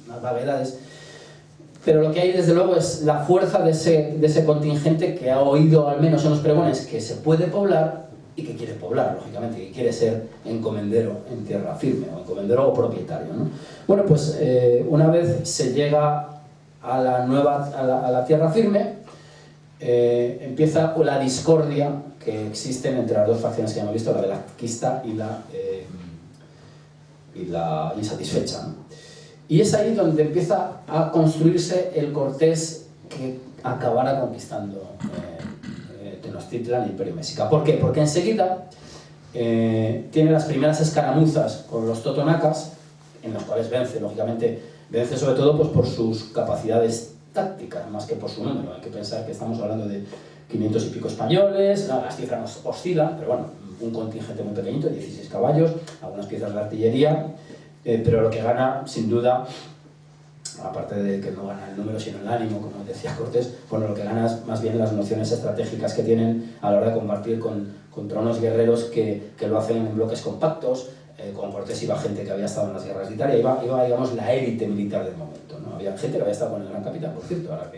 unas vaguedades, pero lo que hay desde luego es la fuerza de ese contingente que ha oído al menos en los pregones que se puede poblar y que quiere poblar, lógicamente, que quiere ser encomendero en tierra firme, o encomendero o propietario, ¿no? Bueno, pues una vez se llega a la tierra firme, empieza la discordia que existen entre las 2 facciones que hemos visto, la velasquista y la insatisfecha, ¿no? Y es ahí donde empieza a construirse el Cortés que acabará conquistando Tenochtitlan y el Imperio Mexica. ¿Por qué? Porque enseguida tiene las primeras escaramuzas con los totonacas, en los cuales vence, lógicamente, vence sobre todo pues, por sus capacidades tácticas, más que por su número. Hay que pensar que estamos hablando de 500 y pico españoles, las cifras oscilan, pero bueno, un contingente muy pequeñito, 16 caballos, algunas piezas de artillería, pero lo que gana, sin duda, aparte de que no gana el número sino el ánimo, como decía Cortés, bueno, lo que gana es más bien las nociones estratégicas que tienen a la hora de combatir contra unos guerreros que lo hacen en bloques compactos. Con Cortés iba gente que había estado en las guerras de Italia, iba digamos, la élite militar del momento, ¿no? Había gente que había estado con el gran capitán, por cierto, ahora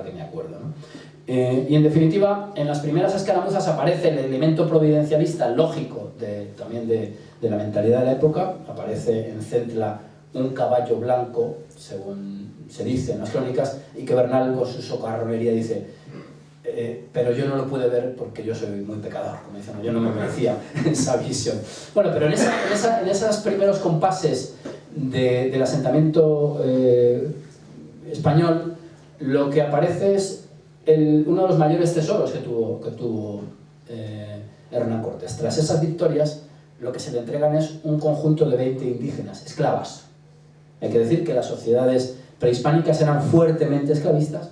que me acuerdo, ¿no? Y en definitiva, en las primeras escaramuzas aparece el elemento providencialista lógico también de la mentalidad de la época. Aparece en Centla un caballo blanco, según se dice en las crónicas, y que Bernal con su socarronería dice pero yo no lo pude ver porque yo soy muy pecador, como dicen, yo no me merecía esa visión. Bueno, pero en esos primeros compases del asentamiento español, lo que aparece es uno de los mayores tesoros que tuvo Hernán Cortés. Tras esas victorias, lo que se le entregan es un conjunto de 20 indígenas, esclavas. Hay que decir que las sociedades prehispánicas eran fuertemente esclavistas.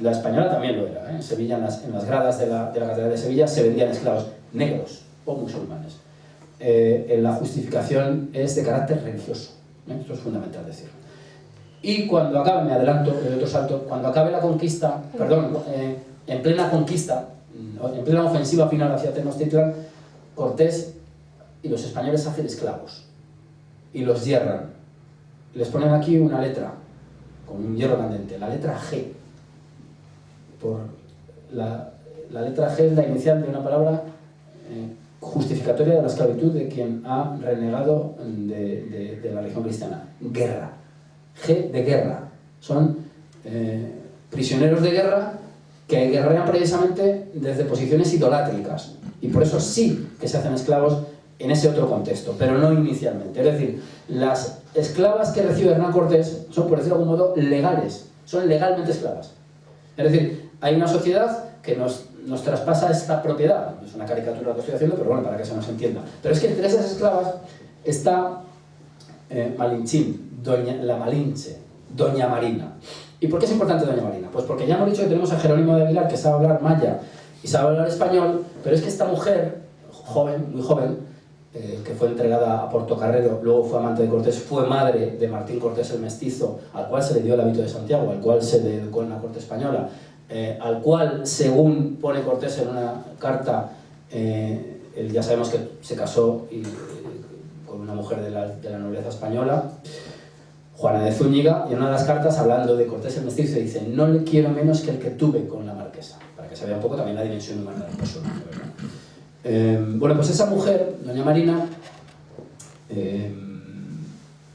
La española también lo era, ¿eh? En Sevilla, en las gradas de la Catedral de Sevilla, se vendían esclavos negros o musulmanes. La justificación es de carácter religioso, ¿eh? Esto es fundamental decirlo. Y cuando acabe, me adelanto, de otro salto, cuando acabe la conquista, perdón, en plena conquista, en plena ofensiva final hacia Tenochtitlan, Cortés y los españoles hacen esclavos y los hierran. Les ponen aquí una letra con un hierro candente, la letra G. La letra G es la inicial de una palabra justificatoria de la esclavitud de quien ha renegado de la religión cristiana. Guerra. G de guerra. Son prisioneros de guerra que guerrean precisamente desde posiciones idolátricas. Y por eso sí que se hacen esclavos en ese otro contexto, pero no inicialmente. Es decir, las esclavas que recibe Hernán Cortés son, por decirlo de algún modo, legales. Son legalmente esclavas. Es decir, hay una sociedad que nos traspasa esta propiedad. Es una caricatura lo que estoy haciendo, pero bueno, para que se nos entienda. Pero es que entre esas esclavas está Malinchín, la Malinche, Doña Marina. ¿Y por qué es importante Doña Marina? Pues porque ya hemos dicho que tenemos a Jerónimo de Aguilar, que sabe hablar maya y sabe hablar español, pero es que esta mujer, joven, muy joven, que fue entregada a Portocarrero, luego fue amante de Cortés, fue madre de Martín Cortés el Mestizo, al cual se le dio el hábito de Santiago, al cual se le educó en la corte española, al cual, según pone Cortés en una carta, él ya sabemos que se casó con una mujer de la nobleza española, Juana de Zúñiga, y en una de las cartas, hablando de Cortés el Mestizo, dice: no le quiero menos que el que tuve con la marquesa, para que se vea un poco también la dimensión humana del personaje, ¿verdad? Bueno, pues esa mujer, Doña Marina,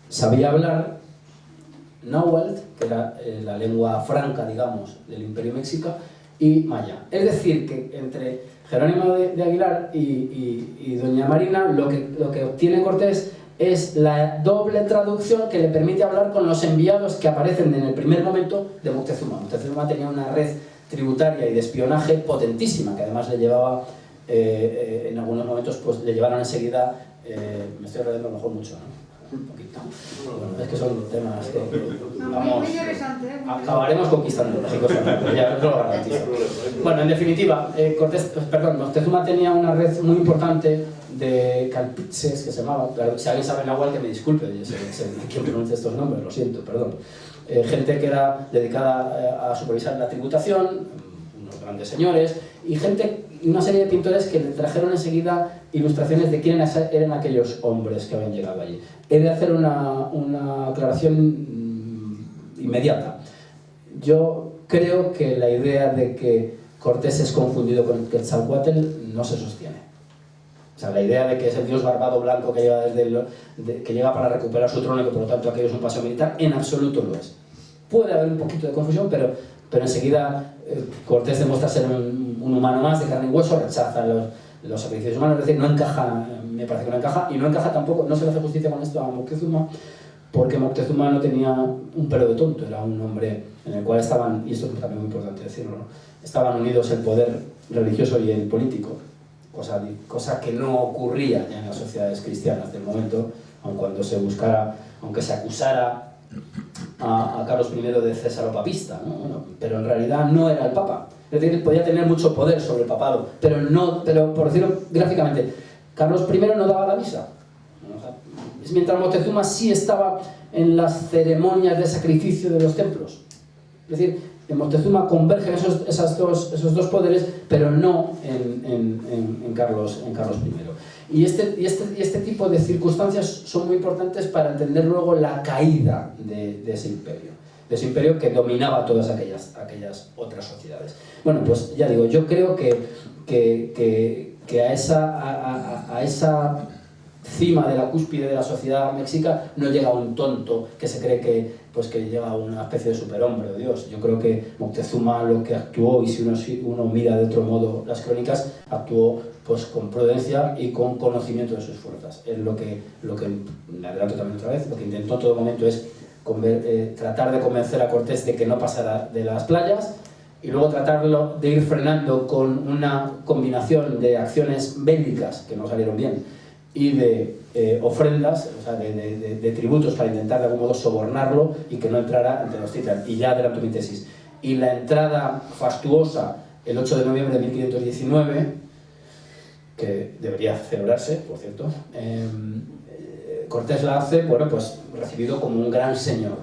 sabía hablar náhuatl, que era la lengua franca, digamos, del Imperio Mexica, y maya. Es decir, que entre Jerónimo de Aguilar y Doña Marina, lo que obtiene Cortés es la doble traducción que le permite hablar con los enviados que aparecen en el primer momento de Moctezuma. Moctezuma tenía una red tributaria y de espionaje potentísima, que además le llevaba, en algunos momentos, pues le llevaron enseguida, me estoy enredando a lo mejor mucho, ¿no? Un poquito. Bueno, es que son temas que vamos, acabaremos conquistando México, ya lo garantizo. Bueno, en definitiva, Moctezuma tenía una red muy importante de calpiches, que se llamaba, claro, si alguien sabe náhuatl que me disculpe, yo sé quién pronuncia estos nombres, lo siento, perdón. Gente que era dedicada a supervisar la tributación, unos grandes señores, y una serie de pintores que le trajeron enseguida ilustraciones de quiénes eran aquellos hombres que habían llegado allí. He de hacer una aclaración inmediata. Yo creo que la idea de que Cortés es confundido con Quetzalcóatl no se sostiene. O sea, la idea de que es el dios barbado blanco que llega para recuperar su trono y que por lo tanto aquello es un paseo militar, en absoluto lo es. Puede haber un poquito de confusión, pero enseguida Cortés demuestra ser un humano más de carne y hueso, rechaza los sacrificios humanos, es decir, no encaja, me parece que no encaja, y no encaja tampoco, no se le hace justicia con esto a Moctezuma, porque Moctezuma no tenía un pelo de tonto, era un hombre en el cual estaban, y esto es también muy importante decirlo, ¿no? Estaban unidos el poder religioso y el político, cosa que no ocurría ya en las sociedades cristianas del momento, aun cuando se buscara, aunque se acusara a Carlos I de césaropapista, ¿no? Bueno, pero en realidad no era el Papa. Es decir, podía tener mucho poder sobre el papado, pero por decirlo gráficamente, Carlos I no daba la misa. Mientras Moctezuma sí estaba en las ceremonias de sacrificio de los templos. Es decir, en Moctezuma convergen esos dos poderes, pero no en Carlos I. Y este tipo de circunstancias son muy importantes para entender luego la caída de ese imperio que dominaba todas aquellas otras sociedades. Bueno, pues ya digo, yo creo que a esa cima de la cúspide de la sociedad mexica no llega un tonto que se cree que llega a una especie de superhombre o Dios. Yo creo que Moctezuma lo que actuó, y si uno mira de otro modo las crónicas, actuó pues con prudencia y con conocimiento de sus fuerzas. Es lo que me adelanto también otra vez, lo que intentó en todo momento es tratar de convencer a Cortés de que no pasara de las playas, y luego tratarlo de ir frenando con una combinación de acciones bélicas que no salieron bien y de ofrendas, o sea, de tributos para intentar de algún modo sobornarlo y que no entrara en Tenochtitlan. Y ya adelanto mi tesis. Y la entrada fastuosa el 8 de noviembre de 1519, que debería celebrarse, por cierto, Cortés la hace, bueno, pues recibido como un gran señor.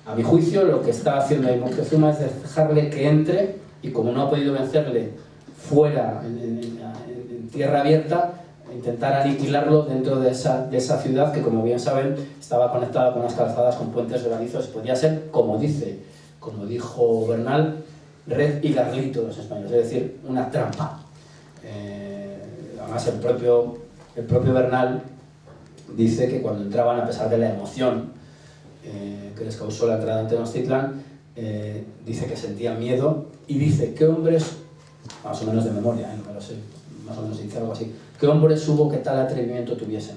A mi juicio, lo que está haciendo ahí Moctezuma es dejarle que entre, y como no ha podido vencerle fuera, en tierra abierta, intentar aniquilarlo dentro de esa ciudad que, como bien saben, estaba conectada con unas calzadas con puentes levadizos. Podía ser, como dijo Bernal, red y garlito de los españoles, es decir, una trampa. Además, el propio Bernal dice que cuando entraban, a pesar de la emoción que les causó la entrada en Tenochtitlan, dice que sentían miedo, y dice: ¿qué hombres, más o menos de memoria, no me lo sé, más o menos dice algo así, qué hombres hubo que tal atrevimiento tuviesen?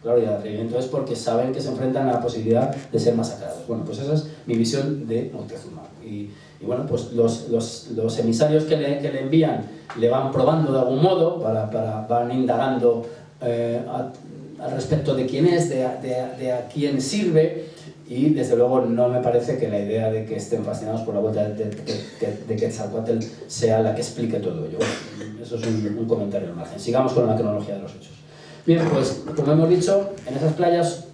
Claro, y el atrevimiento es porque saben que se enfrentan a la posibilidad de ser masacrados. Bueno, pues esa es mi visión de Moctezuma. Y bueno, pues los emisarios que le envían le van probando de algún modo, van indagando al respecto de quién es, de a quién sirve, y desde luego no me parece que la idea de que estén fascinados por la vuelta de Quetzalcóatl sea la que explique todo ello. Eso es un comentario al margen. Sigamos con la cronología de los hechos. Bien, pues como hemos dicho, en esas playas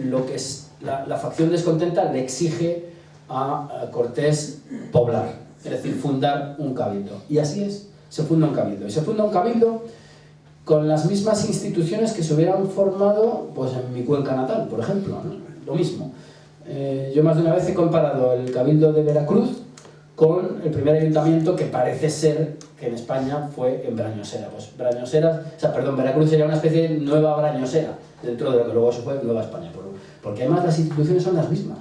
lo que es la facción descontenta le exige a Cortés poblar, es decir, fundar un cabildo. Y así es, se funda un cabildo. Y se funda un cabildo con las mismas instituciones que se hubieran formado pues en mi Cuenca natal, por ejemplo, ¿no? Lo mismo. Yo más de una vez he comparado el cabildo de Veracruz con el primer ayuntamiento que parece ser que en España fue en Brañosera. Pues Veracruz sería una especie de nueva Brañosera, dentro de lo que luego se fue Nueva España, porque además las instituciones son las mismas.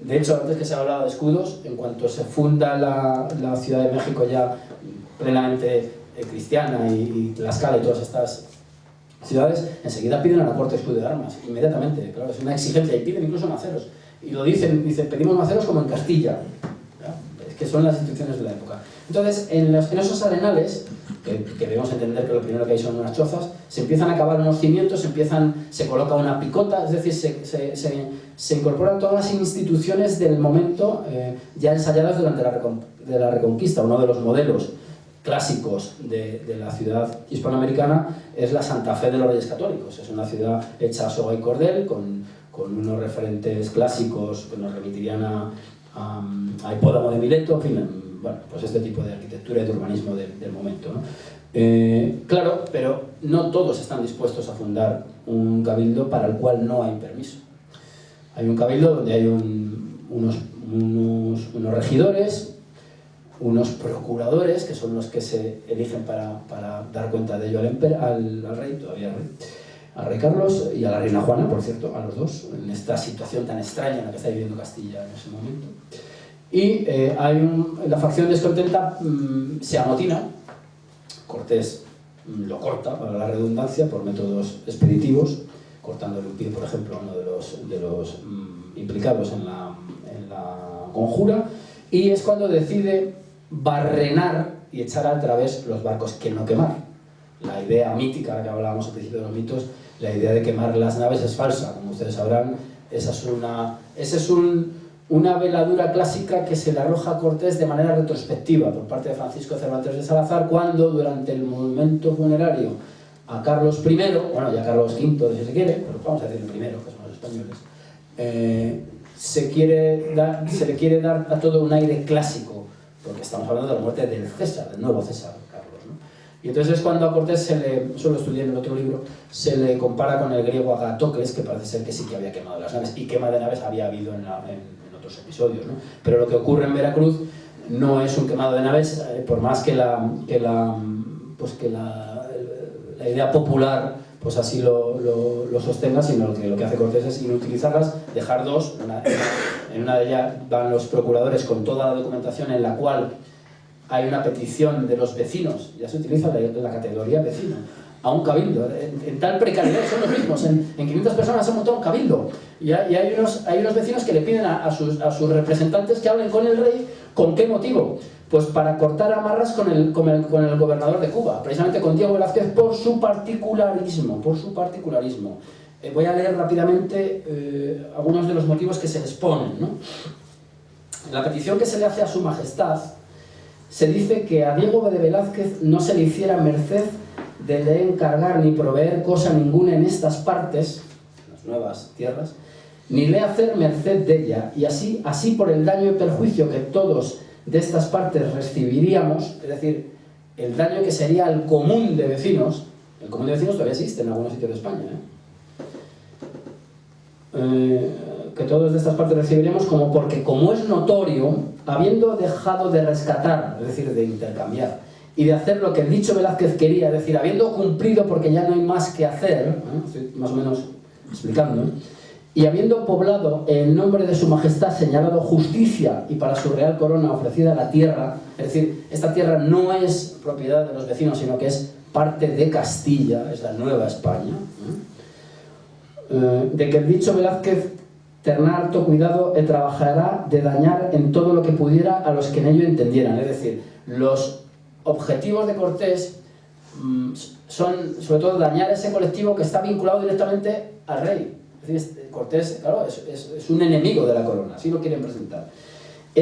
De hecho, antes que se ha hablado de escudos, en cuanto se funda la Ciudad de México ya plenamente cristiana, y Tlaxcala y todas estas ciudades, enseguida piden a la corte escudo de armas, inmediatamente, claro, es una exigencia, y piden incluso maceros, y lo dicen, pedimos maceros como en Castilla, ¿ya? Es que son las instituciones de la época. Entonces, en esos arenales, que debemos entender que lo primero que hay son unas chozas, se empiezan a cavar unos cimientos, se coloca una picota, es decir, se incorporan todas las instituciones del momento ya ensayadas durante la Reconquista. Uno de los modelos clásicos de la ciudad hispanoamericana es la Santa Fe de los Reyes Católicos. Es una ciudad hecha a soga y cordel, con unos referentes clásicos que nos remitirían a Hipódamo de Mileto, en fin, bueno, pues este tipo de arquitectura y de urbanismo del momento, ¿no? Claro, pero no todos están dispuestos a fundar un cabildo para el cual no hay permiso. Hay un cabildo donde hay unos regidores, unos procuradores, que son los que se eligen para dar cuenta de ello al rey, todavía rey, al rey Carlos, y a la reina Juana, por cierto, a los dos, en esta situación tan extraña en la que está viviendo Castilla en ese momento. Y la facción descontenta se amotina. Cortés lo corta, para la redundancia, por métodos expeditivos, cortándole un pie, por ejemplo, a uno de los implicados en la conjura, y es cuando decide barrenar y echar al través los barcos que no quemar. La idea mítica que hablábamos al principio de los mitos, la idea de quemar las naves es falsa, como ustedes sabrán. Esa es una veladura clásica que se le arroja a Cortés de manera retrospectiva por parte de Francisco Cervantes de Salazar, cuando durante el momento funerario a Carlos I, bueno, ya Carlos V si se quiere, pero vamos a decir el primero, que son los españoles, se le quiere dar a todo un aire clásico, porque estamos hablando de la muerte del César, del nuevo César Carlos, ¿no? Y entonces es cuando a Cortés eso lo estudié en el otro libro, se le compara con el griego Agatocles, que parece ser que sí que había quemado las naves, y quema de naves había habido en otros episodios, ¿no? Pero lo que ocurre en Veracruz no es un quemado de naves, por más que la idea popular pues así lo sostenga, sino que lo que hace Cortés es inutilizarlas, dejar dos. En una de ellas van los procuradores con toda la documentación en la cual hay una petición de los vecinos, ya se utiliza la categoría vecino, a un cabildo. En tal precariedad son los mismos, en 500 personas se ha montado un cabildo, y hay unos vecinos que le piden a sus representantes que hablen con el rey. ¿Con qué motivo? Pues para cortar amarras con el gobernador de Cuba, precisamente con Diego Velázquez, por su particularismo, voy a leer rápidamente algunos de los motivos que se les ponen, ¿no? En la petición que se le hace a su majestad, se dice que a Diego de Velázquez no se le hiciera merced de le encargar ni proveer cosa ninguna en estas partes, las nuevas tierras, ni le hacer merced de ella, y así por el daño y perjuicio que todos de estas partes recibiríamos, es decir, el daño que sería al común de vecinos. El común de vecinos todavía existe en algunos sitios de España, que todos de estas partes recibiríamos, porque como es notorio, habiendo dejado de rescatar, es decir, de intercambiar, y de hacer lo que el dicho Velázquez quería, es decir, habiendo cumplido porque ya no hay más que hacer, estoy más o menos explicando, y habiendo poblado en nombre de su majestad señalado justicia y para su real corona ofrecida la tierra, es decir, esta tierra no es propiedad de los vecinos, sino que es parte de Castilla, es la Nueva España, de que el dicho Velázquez tener harto cuidado y trabajará de dañar en todo lo que pudiera a los que en ello entendieran. Es decir, los objetivos de Cortés son sobre todo dañar a ese colectivo que está vinculado directamente al rey. Es decir, Cortés, claro, es un enemigo de la corona, así lo quieren presentar.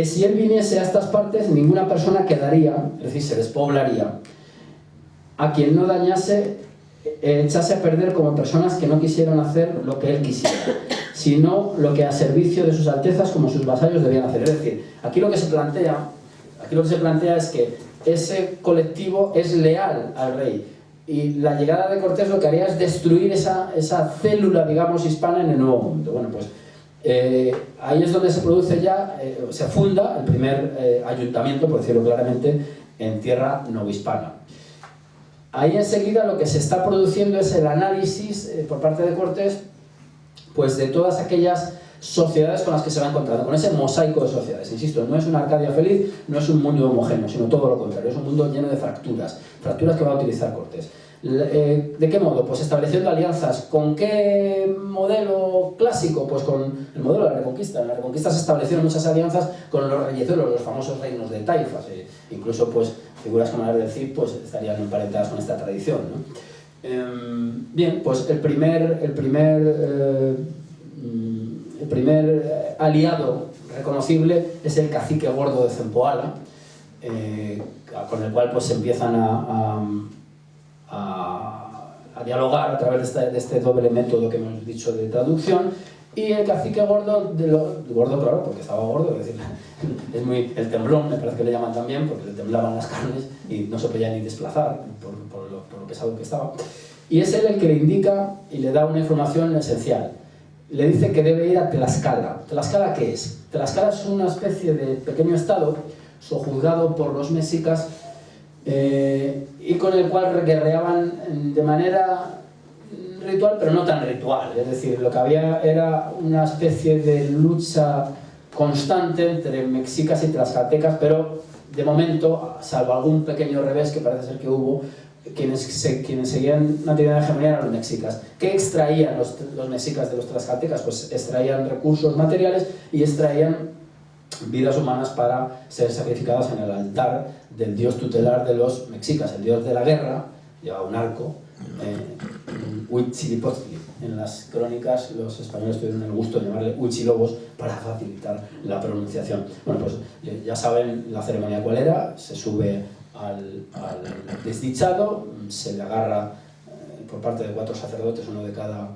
Si él viniese a estas partes, ninguna persona quedaría, es decir, se despoblaría, a quien no dañase, echase a perder como personas que no quisieran hacer lo que él quisiera, sino lo que a servicio de sus altezas como sus vasallos debían hacer. Es decir, aquí lo que se plantea es que ese colectivo es leal al rey, y la llegada de Cortés lo que haría es destruir esa célula, digamos, hispana en el Nuevo Mundo. Bueno, pues ahí es donde se produce ya, se funda el primer ayuntamiento, por decirlo claramente, en tierra novohispana. Ahí enseguida lo que se está produciendo es el análisis por parte de Cortés, pues de todas aquellas sociedades con las que se va encontrando, con ese mosaico de sociedades. Insisto, no es una Arcadia feliz, no es un mundo homogéneo, sino todo lo contrario, es un mundo lleno de fracturas que va a utilizar Cortés. ¿De qué modo? Pues estableciendo alianzas. ¿Con qué modelo clásico? Pues con el modelo de la Reconquista. En la Reconquista se establecieron muchas alianzas con los reyezuelos, los famosos reinos de taifas. Incluso pues figuras como las del Cid pues estarían emparentadas con esta tradición, ¿no? Bien, pues el primer aliado reconocible es el cacique gordo de Zempoala, con el cual pues se empiezan a dialogar a través de este doble método que hemos dicho de traducción. Y el cacique gordo, gordo claro, porque estaba gordo, es decir, es muy el temblón, me parece que le llaman también, porque le temblaban las carnes y no se podía ni desplazar por lo pesado que estaba. Y es él el que le indica y le da una información esencial. Le dice que debe ir a Tlaxcala. ¿Tlaxcala qué es? Tlaxcala es una especie de pequeño estado sojuzgado por los mexicas, y con el cual guerreaban de manera ritual, pero no tan ritual. Es decir, lo que había era una especie de lucha constante entre mexicas y tlaxcaltecas, pero de momento, salvo algún pequeño revés que parece ser que hubo, quienes seguían manteniendo la hegemonía eran los mexicas. ¿Qué extraían los mexicas de los tlaxcaltecas? Pues extraían recursos materiales y extraían vidas humanas para ser sacrificadas en el altar del dios tutelar de los mexicas, el dios de la guerra, llevaba un arco, Huitzilopochtli. En las crónicas los españoles tuvieron el gusto de llamarle Huitzilobos para facilitar la pronunciación. Bueno, pues ya saben la ceremonia cuál era. Se sube al desdichado, se le agarra por parte de 4 sacerdotes, uno de cada,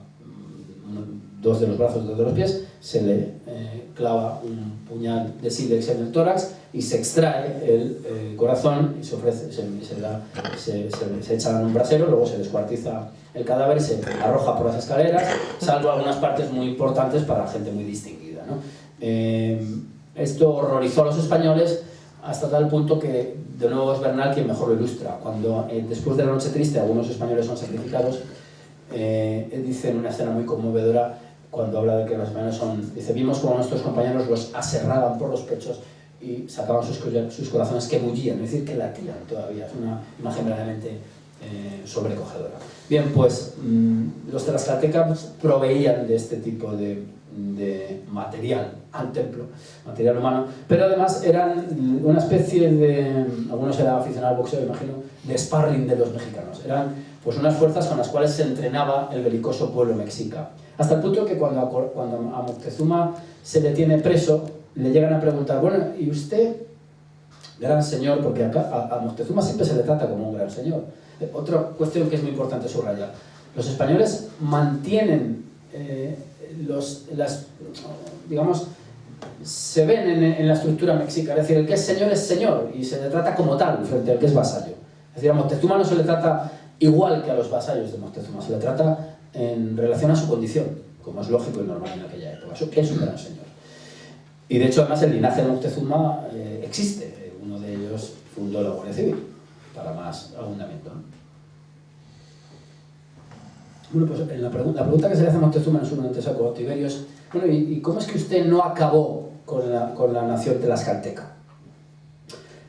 2 de los brazos, 2 de los pies, se le clava un puñal de sílex en el tórax y se extrae el corazón y se echa en un brasero, luego se descuartiza el cadáver y se arroja por las escaleras, salvo algunas partes muy importantes para gente muy distinguida, ¿no? Esto horrorizó a los españoles hasta tal punto que de nuevo es Bernal quien mejor lo ilustra. Cuando después de la noche triste algunos españoles son sacrificados, él dice en una escena muy conmovedora, cuando habla de que los españoles dice, vimos como nuestros compañeros los aserraban por los pechos y sacaban sus corazones que bullían, es decir, que latían todavía. Es una imagen verdaderamente sobrecogedora. Bien, pues los tlaxcaltecas proveían de este tipo de de material al templo, material humano, pero además eran una especie de, algunos eran aficionados al boxeo, imagino, de sparring de los mexicanos. Eran pues unas fuerzas con las cuales se entrenaba el belicoso pueblo mexica. Hasta el punto que cuando a Moctezuma se le tiene preso, le llegan a preguntar, bueno, ¿y usted, gran señor? Porque acá a Moctezuma siempre se le trata como un gran señor. Otra cuestión que es muy importante subrayar. Los españoles mantienen digamos, se ven en la estructura mexica, es decir, el que es señor y se le trata como tal frente al que es vasallo. Es decir, a Moctezuma no se le trata igual que a los vasallos de Moctezuma, se le trata en relación a su condición, como es lógico y normal en aquella época. Eso que es un gran señor. Y de hecho, además, el linaje de Moctezuma existe. Uno de ellos fundó la Guardia Civil, para más abundamiento, ¿no? Bueno, pues la pregunta que se le hace a Moctezuma en su antecesor Tiberio es, bueno, ¿y cómo es que usted no acabó con la nación tlaxcalteca?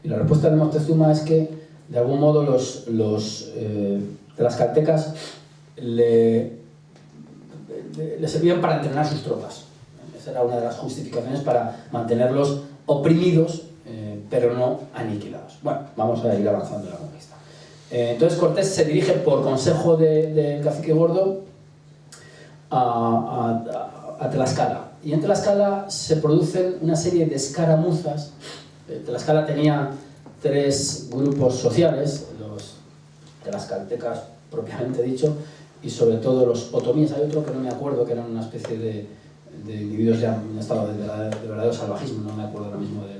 Y la respuesta de Moctezuma es que, de algún modo, los tlaxcaltecas le servían para entrenar sus tropas. Esa era una de las justificaciones para mantenerlos oprimidos, pero no aniquilados. Bueno, vamos a ir avanzando en la conquista. Entonces Cortés se dirige por consejo del cacique Gordo a Tlaxcala. Y en Tlaxcala se producen una serie de escaramuzas. Tlaxcala tenía 3 grupos sociales, los tlaxcaltecas propiamente dicho, y sobre todo los otomíes. Hay otro que no me acuerdo, que eran una especie de individuos ya en estado de verdadero salvajismo, no me acuerdo ahora mismo de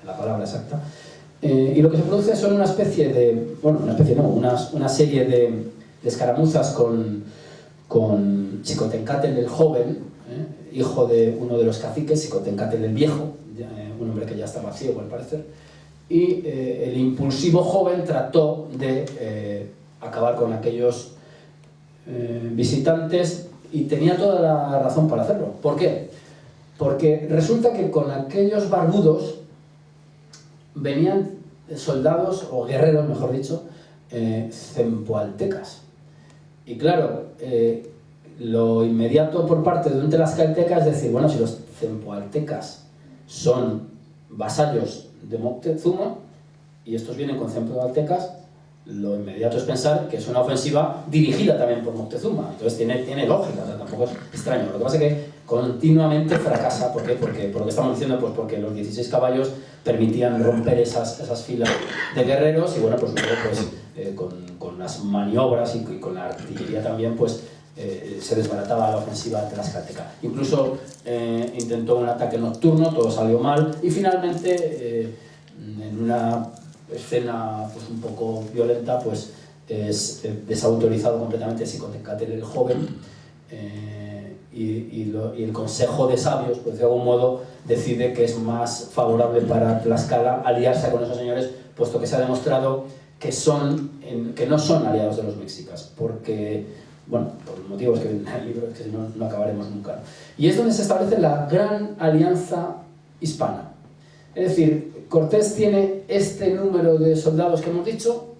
la palabra exacta. Y lo que se produce son una especie de, bueno, una serie de escaramuzas con Xicotencatl el joven, hijo de uno de los caciques, Xicotencatl el viejo, un hombre que ya estaba ciego al parecer, y el impulsivo joven trató de acabar con aquellos visitantes y tenía toda la razón para hacerlo. ¿Por qué? Porque resulta que con aquellos barbudos venían soldados, o guerreros mejor dicho, zempoaltecas. Y claro, lo inmediato por parte de un tlaxcalteca es decir, bueno, si los zempoaltecas son vasallos de Moctezuma y estos vienen con zempoaltecas, lo inmediato es pensar que es una ofensiva dirigida también por Moctezuma. Entonces tiene lógica, o sea, tampoco es extraño. Lo que pasa es que continuamente fracasa. ¿Por qué? Porque, por lo que estamos diciendo, pues porque los 16 caballos permitían romper esas filas de guerreros y bueno, pues luego pues, con las maniobras y con la artillería también, pues se desbarataba la ofensiva tlaxcalteca. Incluso intentó un ataque nocturno, todo salió mal y finalmente en una escena pues un poco violenta, pues es desautorizado completamente Xicotencatl el joven y el consejo de sabios, pues de algún modo decide que es más favorable para Tlaxcala aliarse con esos señores, puesto que se ha demostrado que no son aliados de los mexicas, porque, bueno, por motivos que en el libro es que si no, no acabaremos nunca, ¿no? Y es donde se establece la gran alianza hispana. Es decir, Cortés tiene este número de soldados que hemos dicho,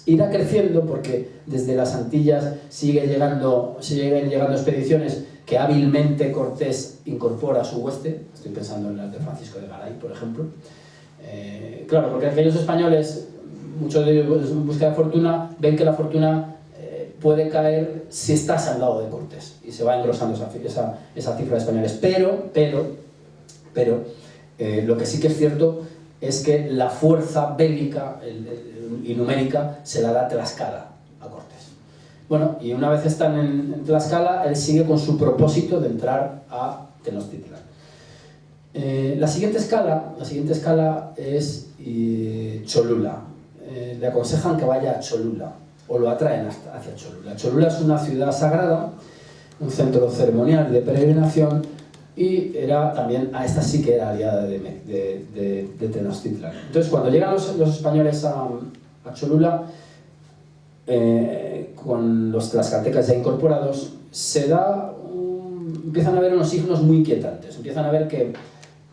irá creciendo porque desde las Antillas siguen llegando expediciones que hábilmente Cortés incorpora a su hueste. Estoy pensando en las de Francisco de Garay, por ejemplo. Claro, porque aquellos españoles, muchos de ellos en busca de fortuna, ven que la fortuna puede caer si estás al lado de Cortés y se va engrosando esa cifra de españoles. Pero lo que sí que es cierto es que la fuerza bélica y numérica se la da Tlaxcala a Cortés. Bueno, y una vez están en Tlaxcala, él sigue con su propósito de entrar a Tenochtitlan. La siguiente escala es Cholula. Le aconsejan que vaya a Cholula, o lo atraen hacia Cholula. Cholula es una ciudad sagrada, un centro ceremonial de peregrinación, y era también, esta sí que era aliada de Tenochtitlan. Entonces, cuando llegan los españoles a Cholula, con los tlaxcaltecas ya incorporados, empiezan a haber unos signos muy inquietantes. Empiezan a ver que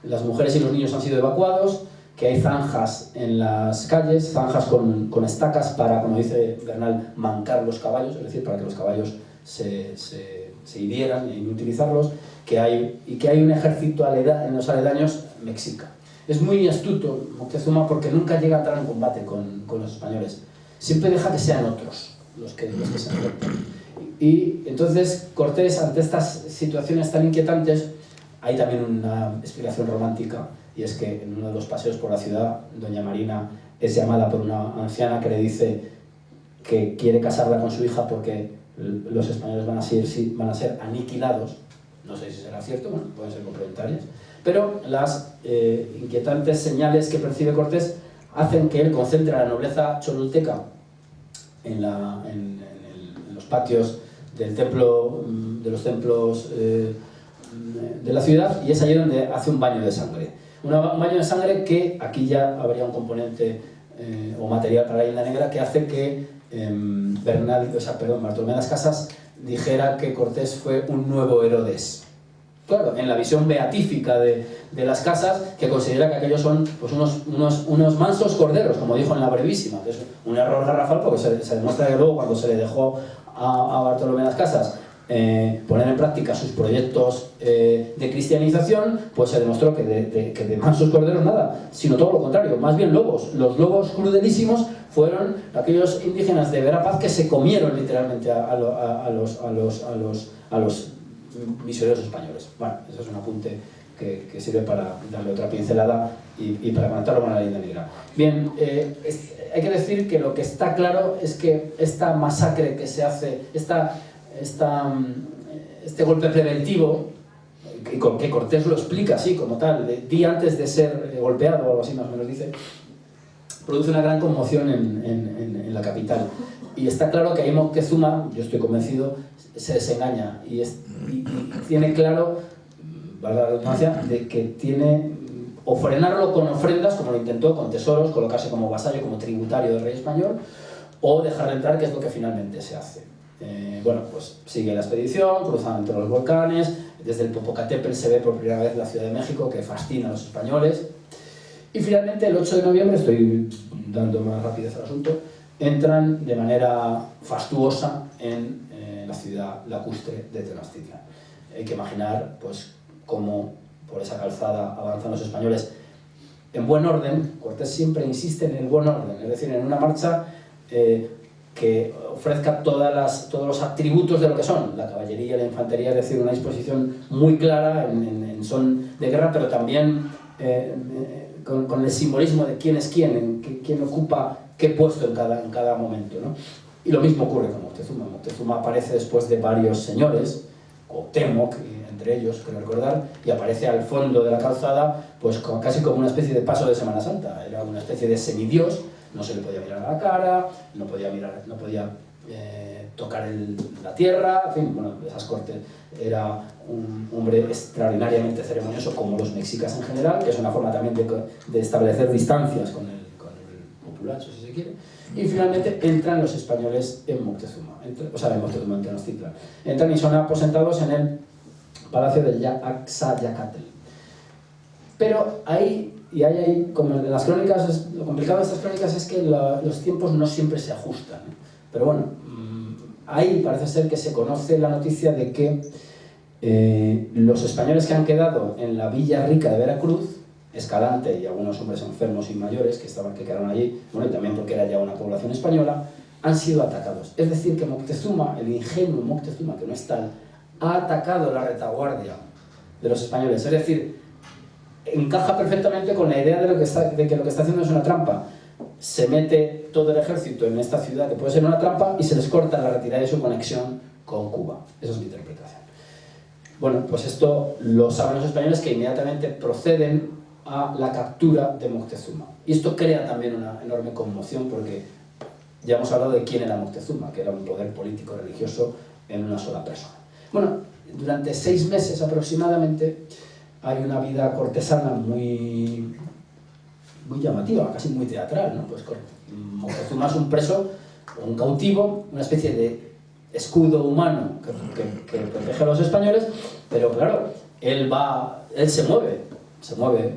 las mujeres y los niños han sido evacuados, que hay zanjas en las calles, zanjas con estacas para, como dice Bernal, mancar los caballos, es decir, para que los caballos se se hirieran y utilizarlos, y que hay un ejército en los aledaños mexica. Es muy astuto Moctezuma porque nunca llega a entrar en combate con los españoles. Siempre deja que sean otros los que se enfrentan. Y entonces Cortés, ante estas situaciones tan inquietantes, hay también una explicación romántica, y es que en uno de los paseos por la ciudad, doña Marina es llamada por una anciana que le dice que quiere casarla con su hija porque los españoles van a ser aniquilados. No sé si será cierto, bueno, pueden ser complementarias, pero las inquietantes señales que percibe Cortés hacen que él concentre a la nobleza cholulteca en los patios del templo, de los templos de la ciudad, y es allí donde hace un baño de sangre. Un baño de sangre que aquí ya habría un componente o material para la leyenda negra que hace que Bartolomé de las Casas dijera que Cortés fue un nuevo Herodes. Claro, en la visión beatífica de las Casas, que considera que aquellos son pues, unos mansos corderos, como dijo en la brevísima, que es un error garrafal porque se demuestra que luego cuando se le dejó a Bartolomé de las Casas poner en práctica sus proyectos de cristianización, pues se demostró que de mansos corderos nada, sino todo lo contrario, más bien lobos. Los lobos crudelísimos fueron aquellos indígenas de Verapaz que se comieron literalmente a los misioneros españoles. Bueno, eso es un apunte que sirve para darle otra pincelada y para conectarlo con la leyenda negra. Bien, hay que decir que lo que está claro es que esta masacre que se hace, este golpe preventivo, que Cortés lo explica así como tal, día antes de ser golpeado o algo así más o menos dice, produce una gran conmoción en la capital. Y está claro que ahí Moctezuma, yo estoy convencido, se desengaña y tiene claro, valga la redundancia, de que tiene o frenarlo con ofrendas, como lo intentó, con tesoros, colocarse como vasallo, como tributario del rey español, o dejarle entrar, que es lo que finalmente se hace. Bueno, pues sigue la expedición, cruzando entre los volcanes, desde el Popocatépetl se ve por primera vez la Ciudad de México, que fascina a los españoles, y finalmente el 8 de noviembre, estoy dando más rapidez al asunto, entran de manera fastuosa en la ciudad lacustre de Tenochtitlan. Hay que imaginar pues, cómo por esa calzada avanzan los españoles en buen orden. Cortés siempre insiste en el buen orden, es decir, en una marcha que ofrezca todos los atributos de lo que son la caballería y la infantería, es decir, una disposición muy clara en son de guerra, pero también con el simbolismo de quién es quién, quién ocupa qué puesto en cada momento, ¿no? Y lo mismo ocurre con Moctezuma. Moctezuma aparece después de varios señores, Cuauhtémoc entre ellos, creo recordar, y aparece al fondo de la calzada pues casi como una especie de paso de Semana Santa. Era una especie de semidios, no se le podía mirar a la cara, no podía tocar la tierra, en fin, bueno, esas cortes. Era un hombre extraordinariamente ceremonioso, como los mexicas en general, que es una forma también de establecer distancias con el populacho, si se quiere. Y finalmente entran los españoles en Moctezuma, en Tenochtitlan. Entran y son aposentados en el palacio de Axayacatl. Pero ahí, como en las crónicas, lo complicado de estas crónicas es que los tiempos no siempre se ajustan, ¿no? Pero bueno, ahí parece ser que se conoce la noticia de que los españoles que han quedado en la Villa Rica de Veracruz, Escalante y algunos hombres enfermos y mayores que quedaron allí, bueno, y también porque era ya una población española, han sido atacados. Es decir, que Moctezuma, el ingenuo Moctezuma, que no es tal, ha atacado la retaguardia de los españoles. Es decir, encaja perfectamente con la idea de que lo que está haciendo es una trampa. Se mete todo el ejército en esta ciudad que puede ser una trampa y se les corta la retirada de su conexión con Cuba. Esa es mi interpretación. Bueno, pues esto lo saben los españoles, que inmediatamente proceden a la captura de Moctezuma. Y esto crea también una enorme conmoción porque ya hemos hablado de quién era Moctezuma, que era un poder político religioso en una sola persona. Bueno, durante 6 meses aproximadamente hay una vida cortesana muy llamativa, casi muy teatral, ¿no? Pues Moctezuma es un preso, un cautivo, una especie de escudo humano que protege a los españoles, pero claro, él se mueve,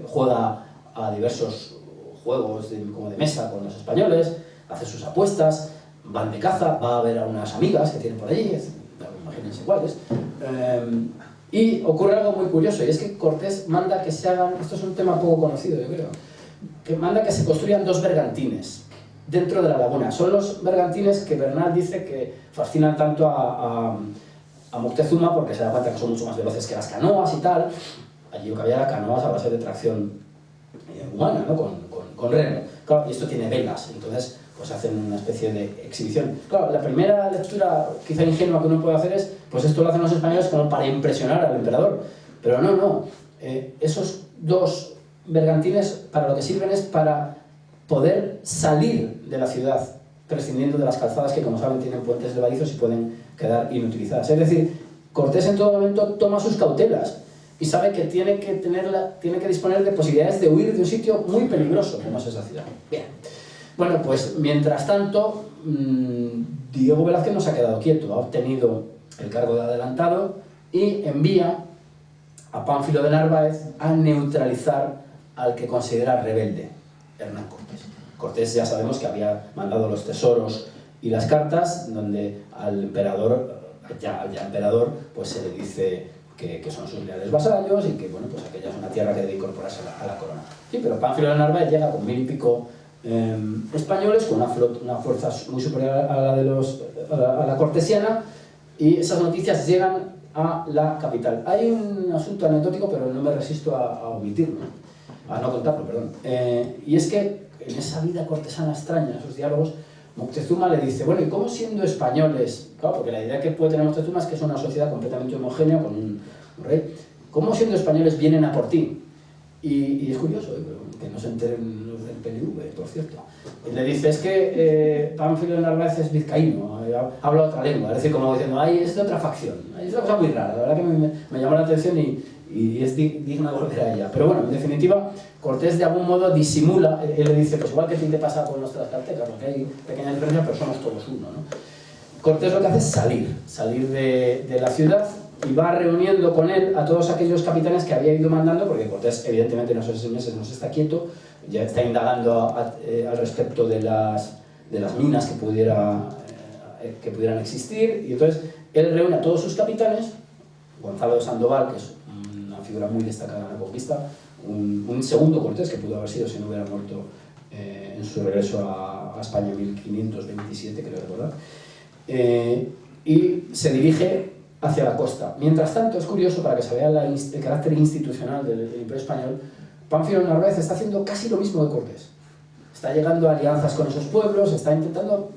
juega a diversos juegos como de mesa con los españoles, hace sus apuestas, van de caza, va a ver a unas amigas que tienen por allí, imagínense cuáles. Y ocurre algo muy curioso, y es que Cortés manda que se hagan, esto es un tema poco conocido yo creo, que manda que se construyan 2 bergantines dentro de la laguna. Son los bergantines que Bernal dice que fascinan tanto a Moctezuma porque se da cuenta que son mucho más veloces que las canoas y tal. Allí lo que había era canoas a base de tracción humana, ¿no? con remo. Claro, y esto tiene velas, entonces pues hacen una especie de exhibición. Claro, la primera lectura quizá ingenua que uno puede hacer es, pues esto lo hacen los españoles como para impresionar al emperador. Pero no. Esos 2 bergantines para lo que sirven es para poder salir de la ciudad, prescindiendo de las calzadas que, como saben, tienen puentes levadizos y pueden quedar inutilizadas. Es decir, Cortés en todo momento toma sus cautelas y sabe que tiene que disponer de posibilidades de huir de un sitio muy peligroso como es esa ciudad. Bien. Bueno, pues mientras tanto, Diego Velázquez no se ha quedado quieto, ha obtenido el cargo de adelantado y envía a Pánfilo de Narváez a neutralizar al que considera rebelde, Hernán Cortés. Cortés ya sabemos que había mandado los tesoros y las cartas, donde al emperador, ya emperador, pues se le dice que son sus leales vasallos y que, bueno, pues aquella es una tierra que debe incorporarse a la corona. Sí, pero Pánfilo de Narváez llega con 1000 y pico españoles, con una fuerza muy superior a la cortesiana, y esas noticias llegan a la capital. Hay un asunto anecdótico, pero no me resisto a omitirlo, a no contarlo, perdón. Y es que en esa vida cortesana extraña, en esos diálogos, Moctezuma le dice, bueno, ¿y cómo siendo españoles? Claro, porque la idea que puede tener Moctezuma es que es una sociedad completamente homogénea con un rey. ¿Cómo siendo españoles vienen a por ti? Y es curioso, que no se enteren los del PNV, por cierto. Y le dice, es que Pánfilo de Narváez es vizcaíno, habla otra lengua, es decir, como diciendo, ay, es de otra facción. Es una cosa muy rara, la verdad que me llamó la atención y es digna de volver a ella. Pero bueno, en definitiva, Cortés de algún modo disimula, él le dice, pues igual que a ti te pasa con nuestras caltecas, porque hay pequeña diferencia, pero somos todos uno, ¿no? Cortés lo que hace es salir de la ciudad, y va reuniendo con él a todos aquellos capitanes que había ido mandando, porque Cortés evidentemente en esos 6 meses no se está quieto, ya está indagando al respecto de las minas que pudieran existir, y entonces él reúne a todos sus capitanes, Gonzalo de Sandoval, que es una figura muy destacada en la conquista, un segundo Cortés que pudo haber sido si no hubiera muerto en su regreso a España en 1527, creo recordar, y se dirige hacia la costa. Mientras tanto, es curioso, para que se vea el carácter institucional del Imperio Español, Pánfilo de Narváez está haciendo casi lo mismo que Cortés. Está llegando a alianzas con esos pueblos, está intentando,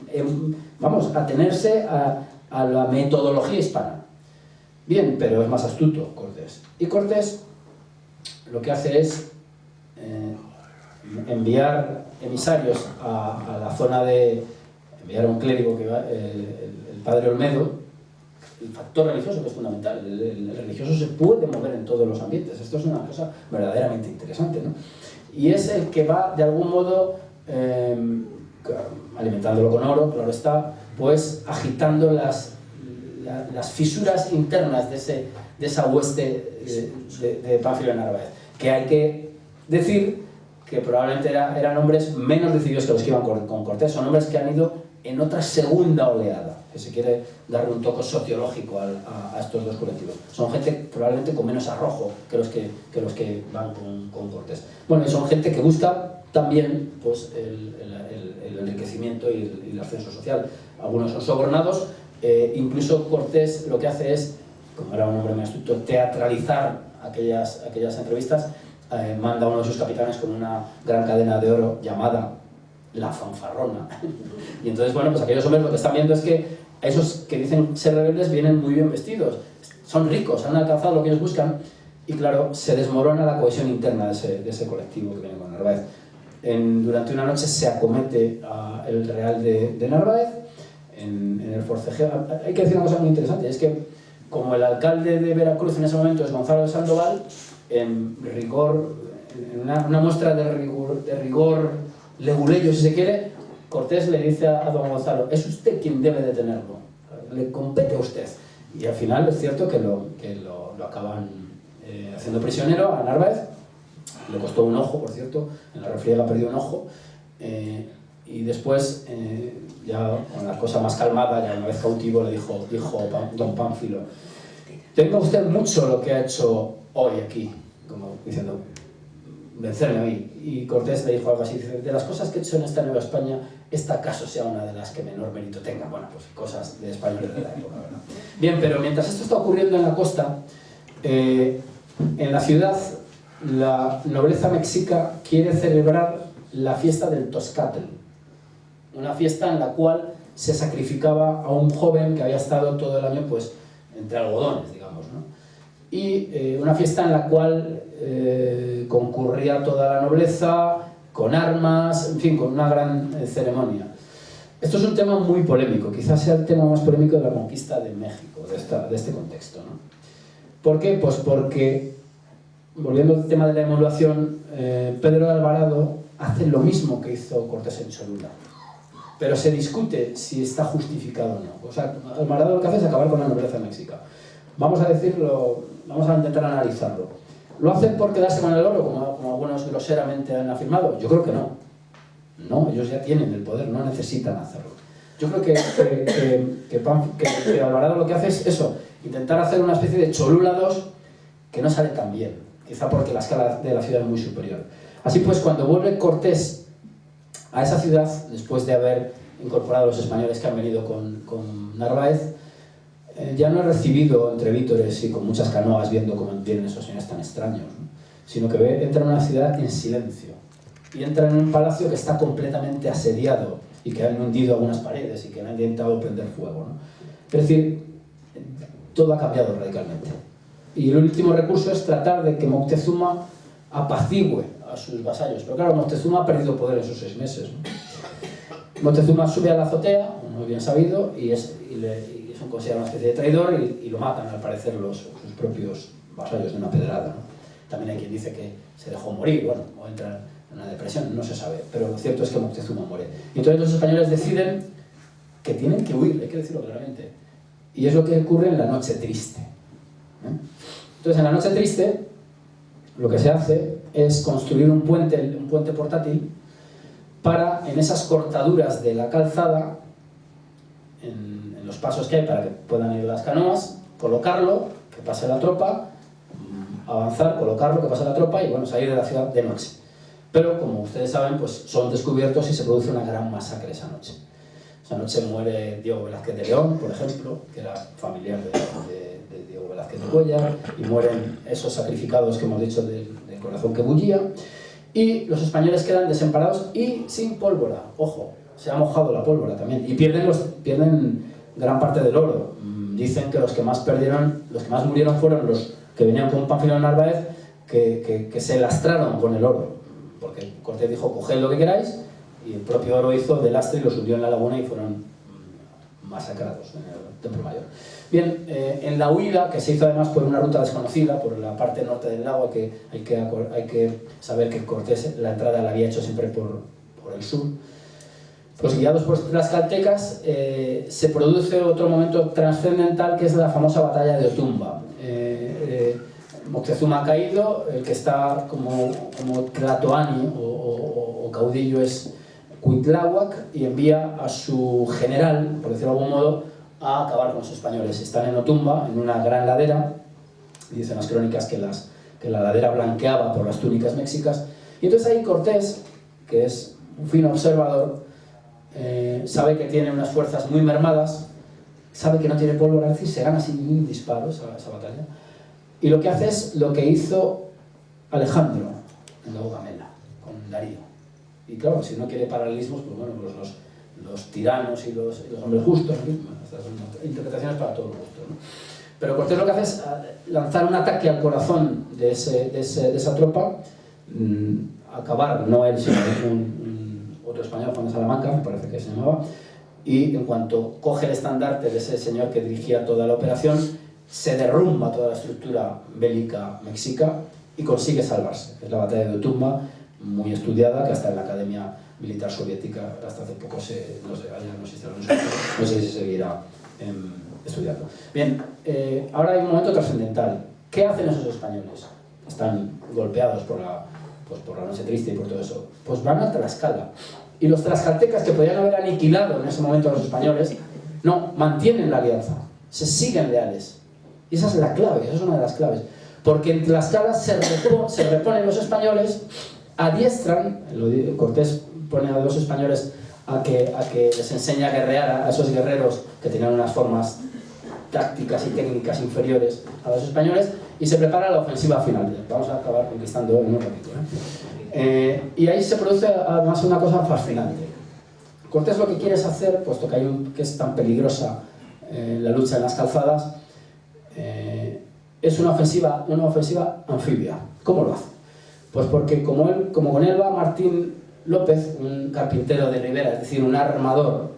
atenerse a la metodología hispana. Bien, pero es más astuto Cortés. Y Cortés lo que hace es enviar emisarios a la zona enviar a un clérigo, que va, el padre Olmedo. El factor religioso, que es fundamental, el religioso se puede mover en todos los ambientes, esto es una cosa verdaderamente interesante, ¿no? Y es el que va, de algún modo, alimentándolo con oro, claro está, pues agitando las fisuras internas de esa hueste de Pánfilo de Narváez, que hay que decir que probablemente eran hombres menos decididos que los que iban con Cortés, son hombres que han ido en otra segunda oleada, que se quiere darle un toque sociológico a estos 2 colectivos. Son gente probablemente con menos arrojo que los que van con Cortés. Bueno, y son gente que busca también pues, el enriquecimiento y el ascenso social. Algunos son sobornados, incluso Cortés lo que hace es, como era un hombre muy astuto, teatralizar aquellas entrevistas, manda a uno de sus capitanes con una gran cadena de oro llamada La Fanfarrona. Y entonces, bueno, pues aquellos hombres lo que están viendo es que esos que dicen ser rebeldes vienen muy bien vestidos, son ricos, han alcanzado lo que ellos buscan, y claro, se desmorona la cohesión interna de ese colectivo que viene con Narváez. Durante una noche se acomete el Real de Narváez en el forcejeo. Hay que decir una cosa muy interesante, es que como el alcalde de Veracruz en ese momento es Gonzalo de Sandoval, en una muestra de rigor leguleyo, si se quiere, Cortés le dice a don Gonzalo, es usted quien debe detenerlo, le compete a usted. Y al final es cierto que lo acaban haciendo prisionero a Narváez, le costó un ojo, por cierto, en la refriega perdió un ojo, Y después, ya con la cosa más calmada, ya una vez cautivo, le dijo don Pánfilo: tenga usted mucho lo que ha hecho hoy aquí, como diciendo, vencerme a mí. Y Cortés le dijo algo así, dice: de las cosas que he hecho en esta Nueva España, esta acaso sea una de las que menor mérito tenga. Bueno, pues cosas de españoles de la época, ¿verdad? Bien, pero mientras esto está ocurriendo en la costa, en la ciudad, la nobleza mexica quiere celebrar la fiesta del Toscatl, una fiesta en la cual se sacrificaba a un joven que había estado todo el año pues entre algodones, digamos, ¿no? Y una fiesta en la cual concurría toda la nobleza, con armas, en fin, con una gran ceremonia. Esto es un tema muy polémico, quizás sea el tema más polémico de la conquista de México, de este contexto, ¿no? ¿Por qué? Pues porque, volviendo al tema de la emulación, Pedro de Alvarado hace lo mismo que hizo Cortés en Cholula, pero se discute si está justificado o no. O sea, Alvarado lo que hace es acabar con la nobleza mexica. Vamos a decirlo, vamos a intentar analizarlo. ¿Lo hacen por quedarse con el oro, como algunos groseramente han afirmado? Yo creo que no. No, ellos ya tienen el poder, no necesitan hacerlo. Yo creo que Alvarado lo que hace es eso, intentar hacer una especie de Cholula II que no sale tan bien, quizá porque la escala de la ciudad es muy superior. Así pues, cuando vuelve Cortés a esa ciudad, después de haber incorporado a los españoles que han venido con Narváez, ya no es recibido entre vítores y con muchas canoas viendo cómo vienen esos señores tan extraños, ¿no? Sino que entra en una ciudad en silencio y entra en un palacio que está completamente asediado y que han hundido algunas paredes y que han intentado prender fuego, ¿no? Es decir, todo ha cambiado radicalmente. Y el último recurso es tratar de que Moctezuma apacigüe a sus vasallos. Pero claro, Moctezuma ha perdido poder en sus 6 meses, ¿no? Moctezuma sube a la azotea, muy bien sabido, y es considerado una especie de traidor y lo matan, al parecer, sus propios vasallos de una pedrada, ¿no? También hay quien dice que se dejó morir, bueno, o entra en una depresión, no se sabe, pero lo cierto es que Moctezuma muere. Y entonces los españoles deciden que tienen que huir, hay que decirlo claramente. Y es lo que ocurre en la Noche Triste, ¿eh? Entonces, en la Noche Triste, lo que se hace es construir un puente portátil para, en esas cortaduras de la calzada, en los pasos que hay para que puedan ir las canoas, colocarlo, que pase la tropa, avanzar, colocarlo, que pase la tropa y, bueno, salir de la ciudad de noche. Pero, como ustedes saben, pues son descubiertos y se produce una gran masacre esa noche. Esa noche muere Diego Velázquez de León, por ejemplo, que era familiar de Diego Velázquez de Cuéllar, y mueren esos sacrificados que hemos dicho del corazón que bullía, y los españoles quedan desamparados y sin pólvora. Ojo, se ha mojado la pólvora también, y pierden gran parte del oro. Dicen que los que más murieron fueron los que venían con Pánfilo Narváez, que se lastraron con el oro, porque Cortés dijo: coged lo que queráis, y el propio oro hizo de lastre y los hundió en la laguna y fueron masacrados en el Templo Mayor. Bien, en la huida, que se hizo además por una ruta desconocida, por la parte norte del lago, hay que saber que Cortés la entrada la había hecho siempre por el sur. Pues guiados por las caltecas, se produce otro momento trascendental, que es la famosa batalla de Otumba. Moctezuma ha caído, el que está como tlatoani o caudillo es Cuitláhuac, y envía a su general, por decirlo de algún modo, a acabar con los españoles. Están en Otumba, en una gran ladera, y dicen las crónicas que la ladera blanqueaba por las túnicas mexicas, y entonces ahí Cortés, que es un fino observador, sabe que tiene unas fuerzas muy mermadas, sabe que no tiene pólvora, es decir, se gana sin ningún disparo esa batalla, y lo que hace es lo que hizo Alejandro en Gaugamela con Darío. Y claro, si no quiere paralelismos, pues bueno, pues los tiranos y los hombres justos, ¿no? Estas son interpretaciones para todos los gustos, ¿no? Pero Cortés lo que hace es lanzar un ataque al corazón de esa tropa, acabar, no él, sino otro español, Juan de Salamanca, me parece que se llamaba, y en cuanto coge el estandarte de ese señor que dirigía toda la operación, se derrumba toda la estructura bélica mexica y consigue salvarse. Es la batalla de Otumba, muy estudiada, que hasta en la Academia Militar Soviética hasta hace poco no sé si se seguirá estudiando. Bien, ahora hay un momento trascendental. ¿Qué hacen esos españoles? Están golpeados por la Noche Triste y por todo eso. Pues van a Tlaxcala. y los tlaxcaltecas, que podían haber aniquilado en ese momento a los españoles, no, mantienen la alianza, se siguen leales. Y esa es la clave, esa es una de las claves. Porque en Tlaxcala se reponen los españoles, adiestran, Cortés pone a los españoles a que les enseñe a guerrear a esos guerreros que tenían unas formas tácticas y técnicas inferiores a los españoles, y se prepara la ofensiva final. Vamos a acabar conquistando en un ratito, y ahí se produce además una cosa fascinante. Cortés lo que quiere es hacer, puesto que es tan peligrosa la lucha en las calzadas, es una ofensiva anfibia. ¿Cómo lo hace? Pues porque como con él va Martín López, un carpintero de Ribera, es decir, un armador,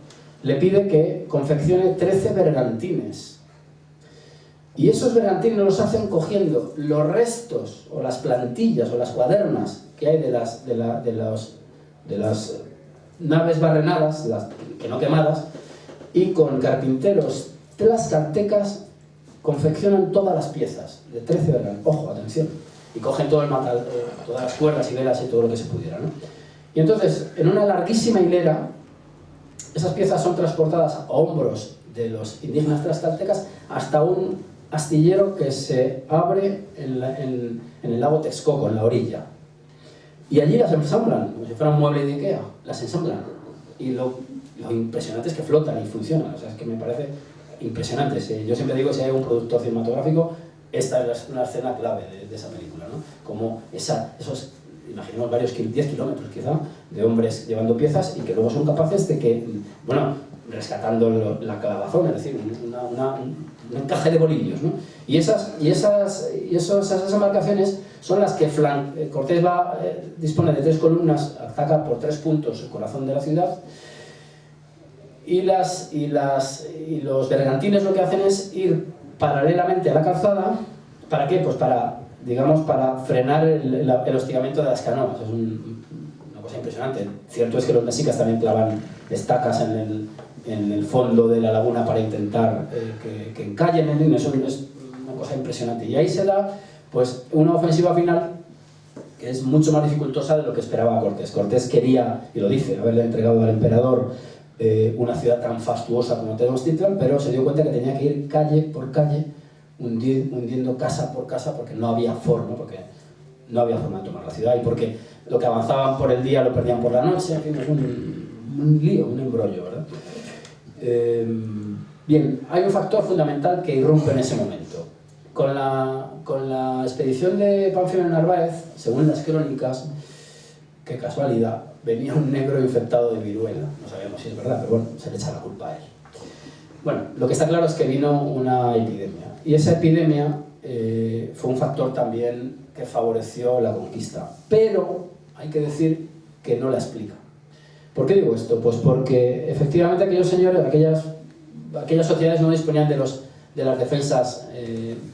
le pide que confeccione 13 bergantines. Y esos bergantines los hacen cogiendo los restos, o las plantillas, o las cuadernas que hay de las naves barrenadas, que no quemadas, y con carpinteros tlaxcaltecas confeccionan todas las piezas de 13 bergantines. Ojo, atención. Y cogen todo todas las cuerdas y velas y todo lo que se pudiera, ¿no? Y entonces, en una larguísima hilera, esas piezas son transportadas a hombros de los indígenas tlaxcaltecas hasta un astillero que se abre en el lago Texcoco, en la orilla. Y allí las ensamblan, como si fuera un mueble de Ikea, las ensamblan. Y lo impresionante es que flotan y funcionan, o sea, es que me parece impresionante. Yo siempre digo, si hay un productor cinematográfico, esta es una escena clave de esa película, ¿no? Como esos, imaginemos varios 10 kilómetros quizá, de hombres llevando piezas y que luego son capaces de que, bueno, rescatando la clavazón, es decir, un encaje de bolillos, ¿no? Y esas embarcaciones son las que Cortés dispone de 3 columnas, ataca por 3 puntos el corazón de la ciudad, y los bergantines lo que hacen es ir paralelamente a la calzada. ¿Para qué? Pues para frenar el hostigamiento de las canoas. Es una cosa impresionante. Cierto es que los mexicas también clavan estacas en el fondo de la laguna para intentar que encallen. Eso es una cosa impresionante. Y ahí se da pues una ofensiva final que es mucho más dificultosa de lo que esperaba Cortés. Cortés quería, y lo dice, haberle entregado al emperador una ciudad tan fastuosa como Tenochtitlan, pero se dio cuenta que tenía que ir calle por calle, hundiendo casa por casa, porque no había forma de tomar la ciudad, y porque lo que avanzaban por el día lo perdían por la noche. En fin, es un lío, un embrollo, ¿verdad? Bien, hay un factor fundamental que irrumpe en ese momento. Con la expedición de Pánfilo de Narváez, según las crónicas, qué casualidad, venía un negro infectado de viruela. No sabemos si es verdad, pero bueno, se le echa la culpa a él. Bueno, lo que está claro es que vino una epidemia, y esa epidemia fue un factor también que favoreció la conquista, pero hay que decir que no la explica. ¿Por qué digo esto? Pues porque efectivamente aquellos señores, aquellas sociedades no disponían de las defensas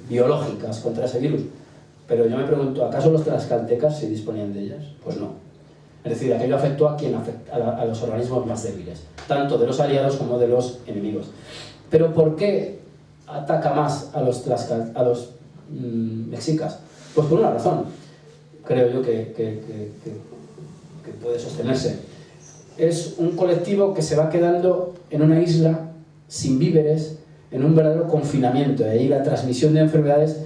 biológicas contra ese virus, pero yo me pregunto, ¿acaso los tlaxcaltecas sí disponían de ellas? Pues no. Es decir, aquello afectó a los organismos más débiles, tanto de los aliados como de los enemigos. Pero ¿por qué ataca más a los mexicas? Pues por una razón, creo yo que puede sostenerse. Es un colectivo que se va quedando en una isla sin víveres, en un verdadero confinamiento, y ahí la transmisión de enfermedades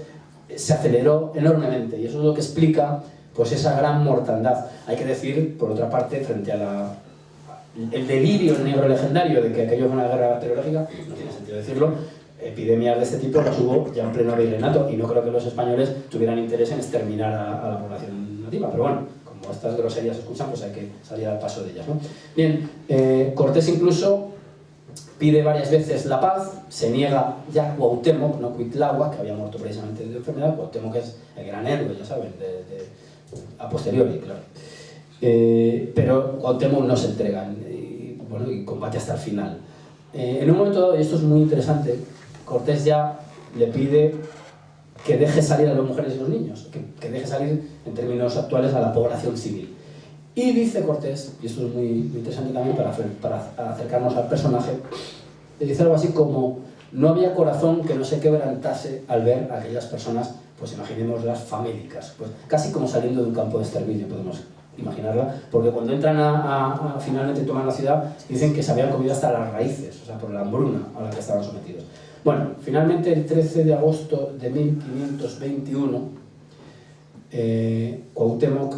se aceleró enormemente, y eso es lo que explica pues esa gran mortandad. Hay que decir, por otra parte, frente a el delirio negro legendario de que aquello fue una guerra bacteriológica, no tiene sentido decirlo, epidemias de este tipo las hubo ya en pleno virreinato, y no creo que los españoles tuvieran interés en exterminar a la población nativa, pero bueno, como estas groserías se escuchan, pues hay que salir al paso de ellas, ¿no? Bien, Cortés incluso pide varias veces la paz, se niega ya Cuauhtémoc, no Cuitláhuac, que había muerto precisamente de enfermedad. Cuauhtémoc es el gran héroe, ya saben, a posteriori, claro. Pero Cuauhtémoc no se entrega y combate hasta el final. En un momento dado, y esto es muy interesante, Cortés ya le pide que deje salir a las mujeres y los niños, que deje salir, en términos actuales, a la población civil. Y dice Cortés, y esto es muy interesante también para acercarnos al personaje, le dice algo así como: no había corazón que no se quebrantase al ver a aquellas personas, pues imaginemos las famélicas, pues casi como saliendo de un campo de exterminio, podemos imaginarla, porque cuando entran a finalmente tomar la ciudad, dicen que se habían comido hasta las raíces, o sea, por la hambruna a la que estaban sometidos. Bueno, finalmente el 13 de agosto de 1521, Cuauhtémoc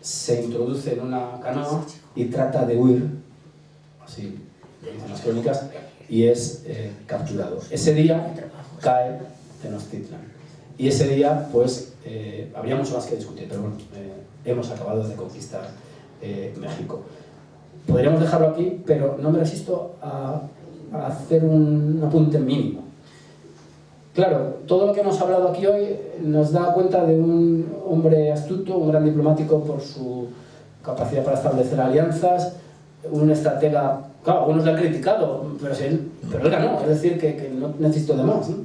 se introduce en una canoa y trata de huir, así dicen las crónicas, y es capturado. Ese día cae Tenochtitlan. Y ese día, pues, habría mucho más que discutir, pero bueno, hemos acabado de conquistar México. Podríamos dejarlo aquí, pero no me resisto a hacer un apunte mínimo. Claro, todo lo que hemos hablado aquí hoy nos da cuenta de un hombre astuto, un gran diplomático por su capacidad para establecer alianzas, un estratega, claro, algunos le han criticado, pero él ganó, es decir, que no necesitó de más, ¿no?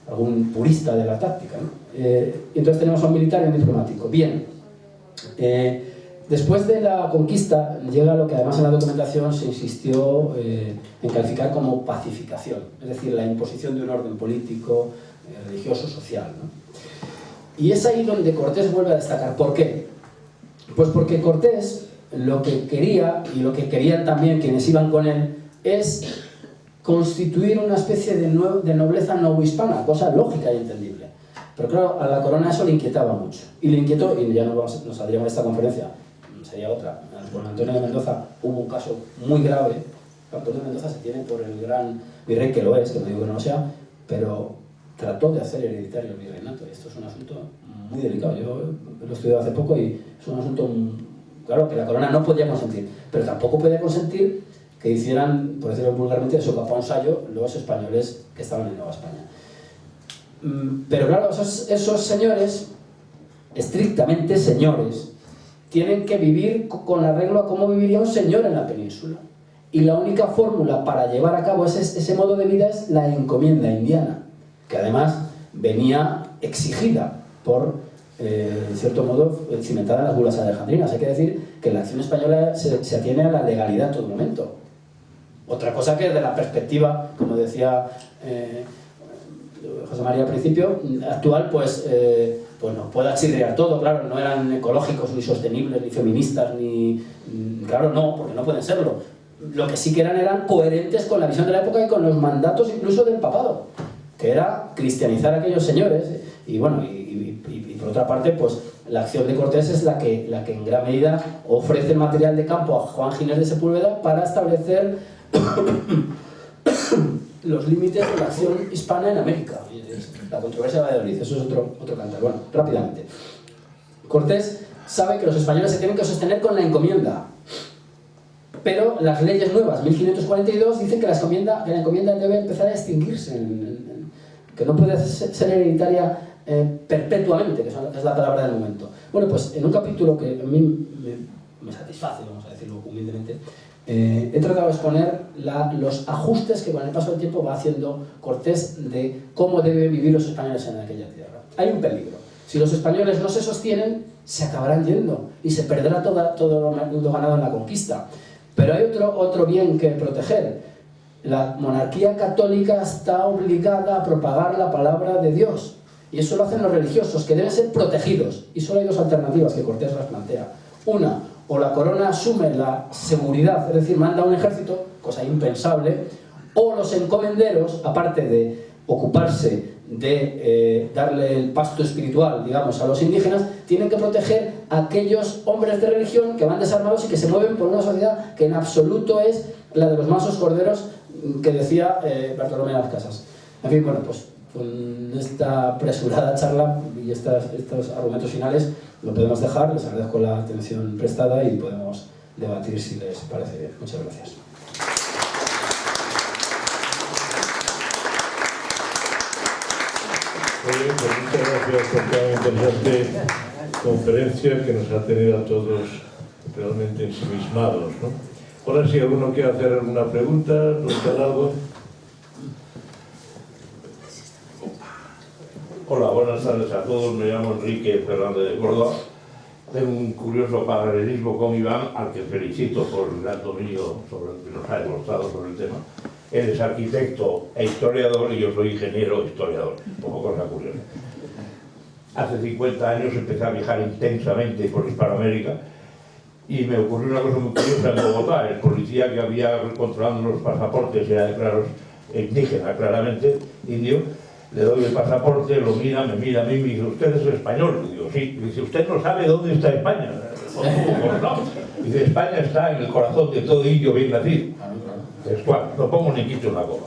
Algún purista de la táctica, ¿no? Y entonces tenemos a un militar y un diplomático. Bien, después de la conquista llega lo que además en la documentación se insistió en calificar como pacificación, es decir, la imposición de un orden político, religioso, social, ¿no? Y es ahí donde Cortés vuelve a destacar. ¿Por qué? Pues porque Cortés lo que quería, y lo que querían también quienes iban con él, es constituir una especie de nobleza novohispana, cosa lógica y entendible. Pero claro, a la corona eso le inquietaba mucho. Y le inquietó, y ya nos saldríamos de esta conferencia, sería otra. Con Antonio de Mendoza hubo un caso muy grave. Antonio de Mendoza se tiene por el gran virrey, que lo es, que no digo que no lo sea, pero trató de hacer hereditario el virreinato. Y esto es un asunto muy delicado. Yo lo he estudiado hace poco y es un asunto, claro, que la corona no podía consentir, pero tampoco podía consentir que hicieran, por decirlo vulgarmente, de sopa un sayo los españoles que estaban en Nueva España. Pero claro, esos señores, estrictamente señores, tienen que vivir con arreglo a cómo viviría un señor en la península. Y la única fórmula para llevar a cabo ese modo de vida es la encomienda indiana, que además venía exigida por, en cierto modo, cimentada en las bulas alejandrinas. Hay que decir que la acción española se atiene a la legalidad en todo momento. Otra cosa que desde la perspectiva, como decía José María al principio, actual, pues nos puede chirriar todo. Claro, no eran ecológicos, ni sostenibles, ni feministas, claro, no, porque no pueden serlo. Lo que sí que eran coherentes con la visión de la época y con los mandatos incluso del papado, que era cristianizar a aquellos señores. Y bueno, y por otra parte, pues la acción de Cortés es la que en gran medida ofrece el material de campo a Juan Ginés de Sepúlveda para establecer los límites de la acción hispana en América. La controversia de Valladolid, eso es otro cantar. Bueno, rápidamente. Cortés sabe que los españoles se tienen que sostener con la encomienda, pero las leyes nuevas, 1542, dicen que la encomienda debe empezar a extinguirse, que no puede ser hereditaria perpetuamente, que es la palabra del momento. Bueno, pues en un capítulo que a mí me satisface, vamos a decirlo humildemente, he tratado de exponer los ajustes que con el paso del tiempo va haciendo Cortés de cómo deben vivir los españoles en aquella tierra. Hay un peligro. Si los españoles no se sostienen, se acabarán yendo y se perderá todo lo ganado en la conquista. Pero hay otro bien que proteger. La monarquía católica está obligada a propagar la palabra de Dios. Y eso lo hacen los religiosos, que deben ser protegidos. Y solo hay dos alternativas que Cortés las plantea. Una, o la corona asume la seguridad, es decir, manda un ejército, cosa impensable, o los encomenderos, aparte de ocuparse de darle el pasto espiritual, digamos, a los indígenas, tienen que proteger a aquellos hombres de religión que van desarmados y que se mueven por una sociedad que en absoluto es la de los mansos corderos que decía Bartolomé de las Casas. En fin, bueno, pues con esta apresurada charla y estos argumentos finales lo podemos dejar. Les agradezco la atención prestada y podemos debatir si les parece bien. Muchas gracias. Muy bien, pues muchas gracias por la interesante conferencia que nos ha tenido a todos realmente ensimismados, ¿no? Ahora, si alguno quiere hacer alguna pregunta, preguntar algo. Hola, buenas tardes a todos. Me llamo Enrique Fernández de Córdoba. Tengo un curioso paralelismo con Iván, al que felicito por el gran dominio que nos ha demostrado sobre el tema. Él es arquitecto e historiador y yo soy ingeniero e historiador, como cosa curiosa. Hace 50 años empecé a viajar intensamente por Hispanoamérica y me ocurrió una cosa muy curiosa en Bogotá. El policía que había controlando los pasaportes era de claros indígena, claramente, indio. Le doy el pasaporte, lo mira, me mira a mí y me dice, ¿usted es español? Y digo, sí. Y dice, ¿usted no sabe dónde está España? No. Dice, España está en el corazón de todo indio bien nacido. Es cual, no pongo ni quito una coma.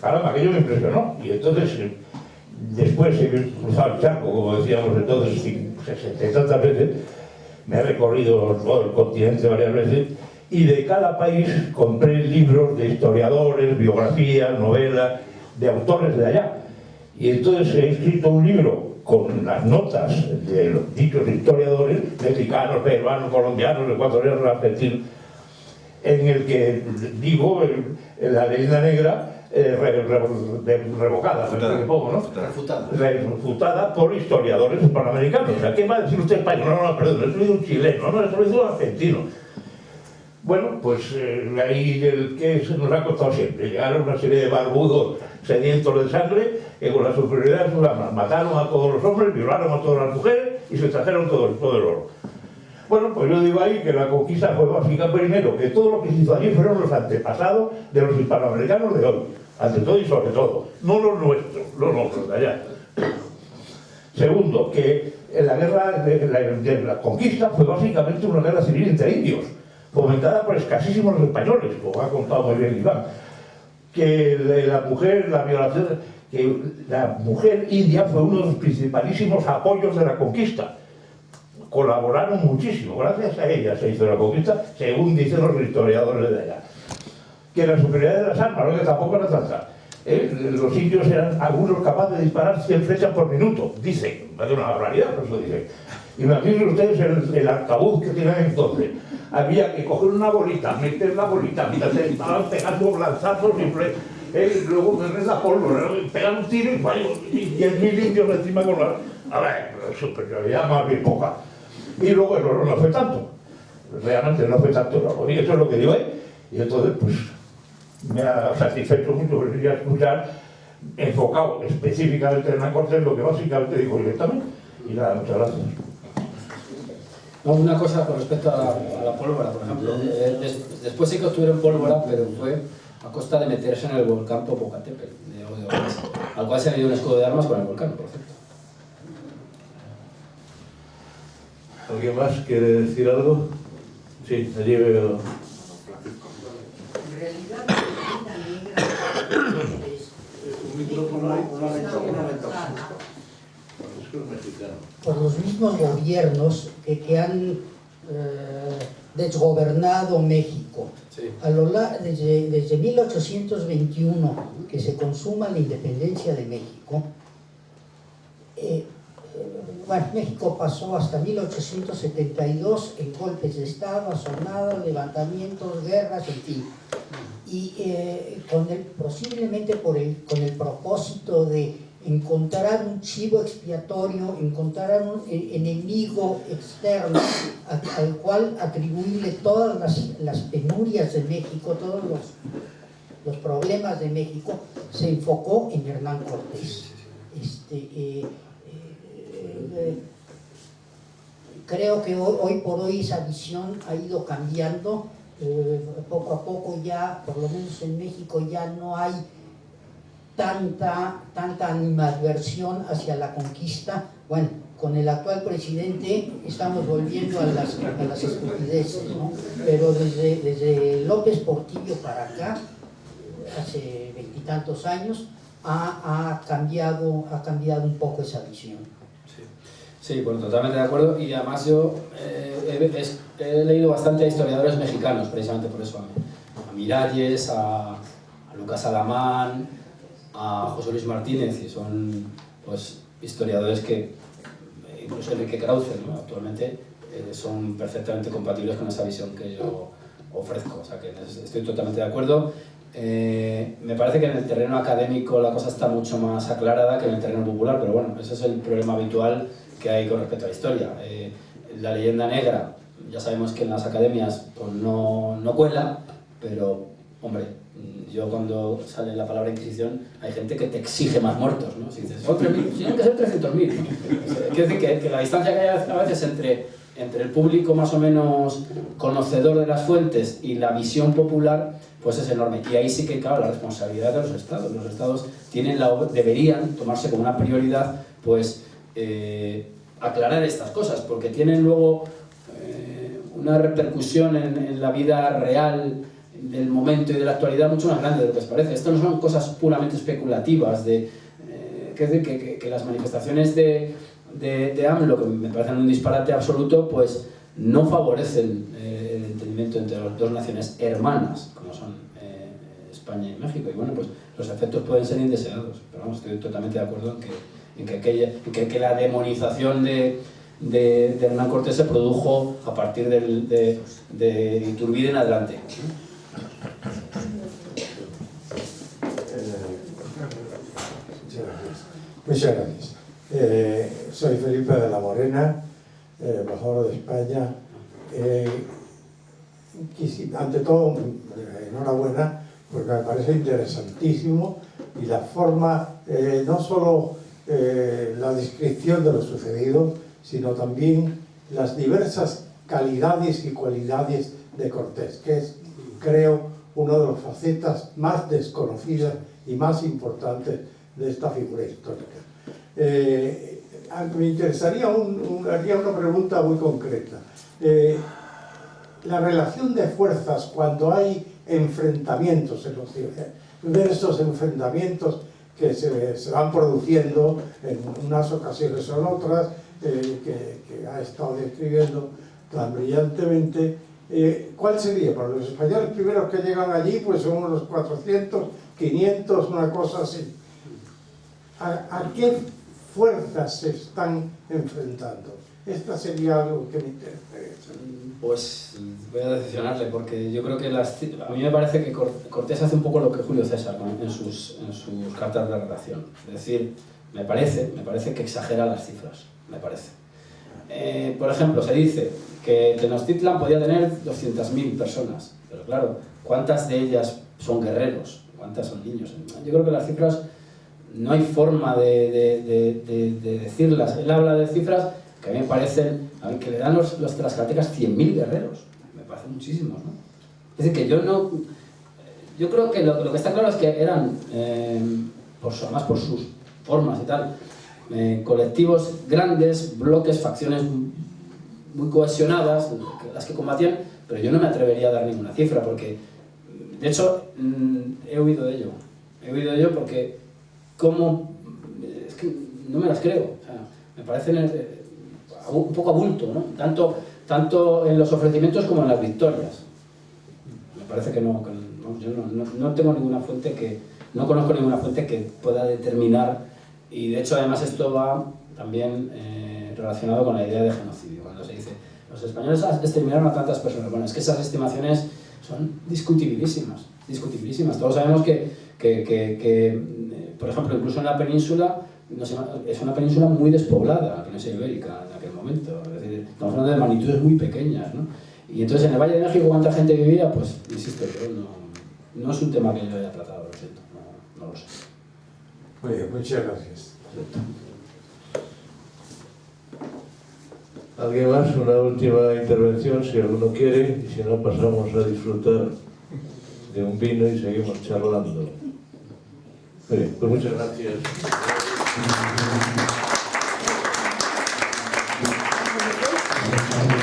Caramba, aquello me impresionó. Y entonces, después he cruzado el charco, como decíamos entonces, 60 y tantas veces, me he recorrido todo el continente varias veces, y de cada país compré libros de historiadores, biografías, novelas, de autores de allá. Y entonces he escrito un libro con las notas de los dichos historiadores, mexicanos, peruanos, colombianos, ecuatorianos, argentinos, en el que digo la leyenda negra revocada, refutada por historiadores hispanoamericanos. O sea, ¿qué va a decir usted español? No, perdón, eso lo hizo un chileno, no, eso lo hizo un argentino. Bueno, pues ahí el que se nos ha costado siempre, llegaron una serie de barbudos sedientos de sangre que con la superioridad mataron a todos los hombres, violaron a todas las mujeres y se trajeron todo el oro. Bueno, pues yo digo ahí que la conquista fue básica primero, que todo lo que se hizo allí fueron los antepasados de los hispanoamericanos de hoy, ante todo y sobre todo, no los nuestros, los de allá. Segundo, que la guerra de la conquista fue básicamente una guerra civil entre indios, fomentada por escasísimos españoles, como ha contado muy bien Iván, que la violación, que la mujer india fue uno de los principalísimos apoyos de la conquista. Colaboraron muchísimo, gracias a ella se hizo la conquista, según dicen los historiadores de allá. Que la superioridad de las armas, ¿no? Que tampoco era tanta. Los indios eran algunos capaces de disparar 100 flechas por minuto, dicen, es una barbaridad, por eso dicen. Imaginen ustedes el arcabuz que tenían entonces. Había que coger una bolita, meter la bolita, pegar dos lanzazos y luego tener la pólvora, pegar un tiro y 10.000 indios encima con la... A ver, superioridad más bien poca. Y luego el oro no fue tanto. Realmente no fue tanto el oro. Y eso es lo que digo ahí. Y entonces, pues, me ha satisfecho mucho venir a escuchar, enfocado específicamente en la Corte, lo que básicamente digo directamente. Y nada, muchas gracias. No, una cosa con respecto a la pólvora, por ejemplo. Después sí que obtuvieron pólvora, pero fue a costa de meterse en el volcán Popocatépetl, al cual se ha ido un escudo de armas con el volcán, por cierto. ¿Alguien más quiere decir algo? Sí, allí veo. En realidad, la leyenda negra Un micrófono ahí, por los mismos gobiernos que han desgobernado México. Sí. Desde 1821, que se consuma la independencia de México, bueno, México pasó hasta 1872 en golpes de Estado, asonadas, levantamientos, guerras, en fin. Y posiblemente con el propósito de encontrar un chivo expiatorio, encontrar un enemigo externo al cual atribuirle todas las penurias de México, todos los problemas de México, se enfocó en Hernán Cortés. Creo que hoy por hoy esa visión ha ido cambiando, poco a poco ya, por lo menos en México, ya no hay tanta animadversión hacia la conquista. Bueno, con el actual presidente estamos volviendo a las estupideces, ¿no? Pero desde López Portillo para acá, hace 20 y tantos años, ha cambiado un poco esa visión. Sí, bueno, totalmente de acuerdo. Y además yo he leído bastante a historiadores mexicanos, precisamente por eso, a Miralles, a Lucas Alamán, a José Luis Martínez, y son pues historiadores que, incluso Enrique Krauze, ¿no? Actualmente son perfectamente compatibles con esa visión que yo ofrezco. O sea que estoy totalmente de acuerdo. Me parece que en el terreno académico la cosa está mucho más aclarada que en el terreno popular, pero bueno, ese es el problema habitual que hay con respecto a la historia. La leyenda negra, ya sabemos que en las academias pues no cuela, pero, hombre, yo cuando sale la palabra Inquisición, hay gente que te exige más muertos, ¿no? Si dices, son 3.000, tienen que ser 300.000, ¿no? Quiero decir que la distancia que hay a veces entre entre el público más o menos conocedor de las fuentes y la visión popular, pues es enorme. Y ahí sí que, claro, la responsabilidad de los estados. Los estados deberían tomarse como una prioridad, pues, aclarar estas cosas, porque tienen luego una repercusión en la vida real del momento y de la actualidad mucho más grande de lo que os parece. Esto no son cosas puramente especulativas, que las manifestaciones de AMLO, que me parecen un disparate absoluto, pues no favorecen el entendimiento entre las dos naciones hermanas, como son España y México. Y bueno, pues los efectos pueden ser indeseados, pero vamos, estoy totalmente de acuerdo en que la demonización de Hernán Cortés se produjo a partir de Iturbide en adelante. Muchas gracias. Soy Felipe de la Morena, embajador de España. Ante todo, enhorabuena, porque me parece interesantísimo y la forma, no solo la descripción de lo sucedido, sino también las diversas calidades y cualidades de Cortés, que es, creo, una de las facetas más desconocidas y más importantes de esta figura histórica. Me interesaría, haría una pregunta muy concreta. La relación de fuerzas cuando hay enfrentamientos en los diversos enfrentamientos que se van produciendo en unas ocasiones o en otras, que ha estado describiendo tan brillantemente, ¿cuál sería? Para los españoles primeros que llegan allí, pues son unos 400, 500, una cosa así. ¿A qué fuerzas se están enfrentando? Esta sería algo que me interesa. Pues voy a decepcionarle, porque yo creo que a mí me parece que Cortés hace un poco lo que Julio César, ¿no?, en sus cartas de relación. Es decir, me parece que exagera las cifras, me parece. Por ejemplo, se dice que Tenochtitlan podía tener 200.000 personas, pero claro, ¿cuántas de ellas son guerreros? ¿Cuántas son niños? Yo creo que las cifras no hay forma de decirlas. Él habla de cifras que a mí me parecen, a mí que le dan los tlaxcaltecas 100.000 guerreros, me parecen muchísimos, ¿no? Es decir, que yo creo que lo que está claro es que eran, además por sus formas y tal, colectivos grandes, bloques, facciones muy cohesionadas, las que combatían, pero yo no me atrevería a dar ninguna cifra, porque, de hecho, he huido de ello porque es que no me las creo, o sea, me parecen un poco a bulto, ¿no? Tanto en los ofrecimientos como en las victorias. Me parece que no, yo no tengo ninguna fuente no conozco ninguna fuente que pueda determinar, y de hecho además esto va también relacionado con la idea de genocidio, cuando se dice los españoles exterminaron a tantas personas. Bueno, es que esas estimaciones son discutibilísimas. Todos sabemos que por ejemplo, incluso en la península, es una península muy despoblada, la península ibérica en aquel momento. Es decir, estamos hablando de magnitudes muy pequeñas, ¿no? Y entonces en el Valle de México, ¿cuánta gente vivía? Pues, insisto, no es un tema que yo haya tratado, lo siento, no lo sé. Muy bien, muchas gracias. ¿Alguien más? Una última intervención, si alguno quiere, y si no, pasamos a disfrutar de un vino y seguimos charlando. Muy bien, pues muchas gracias. Gracias.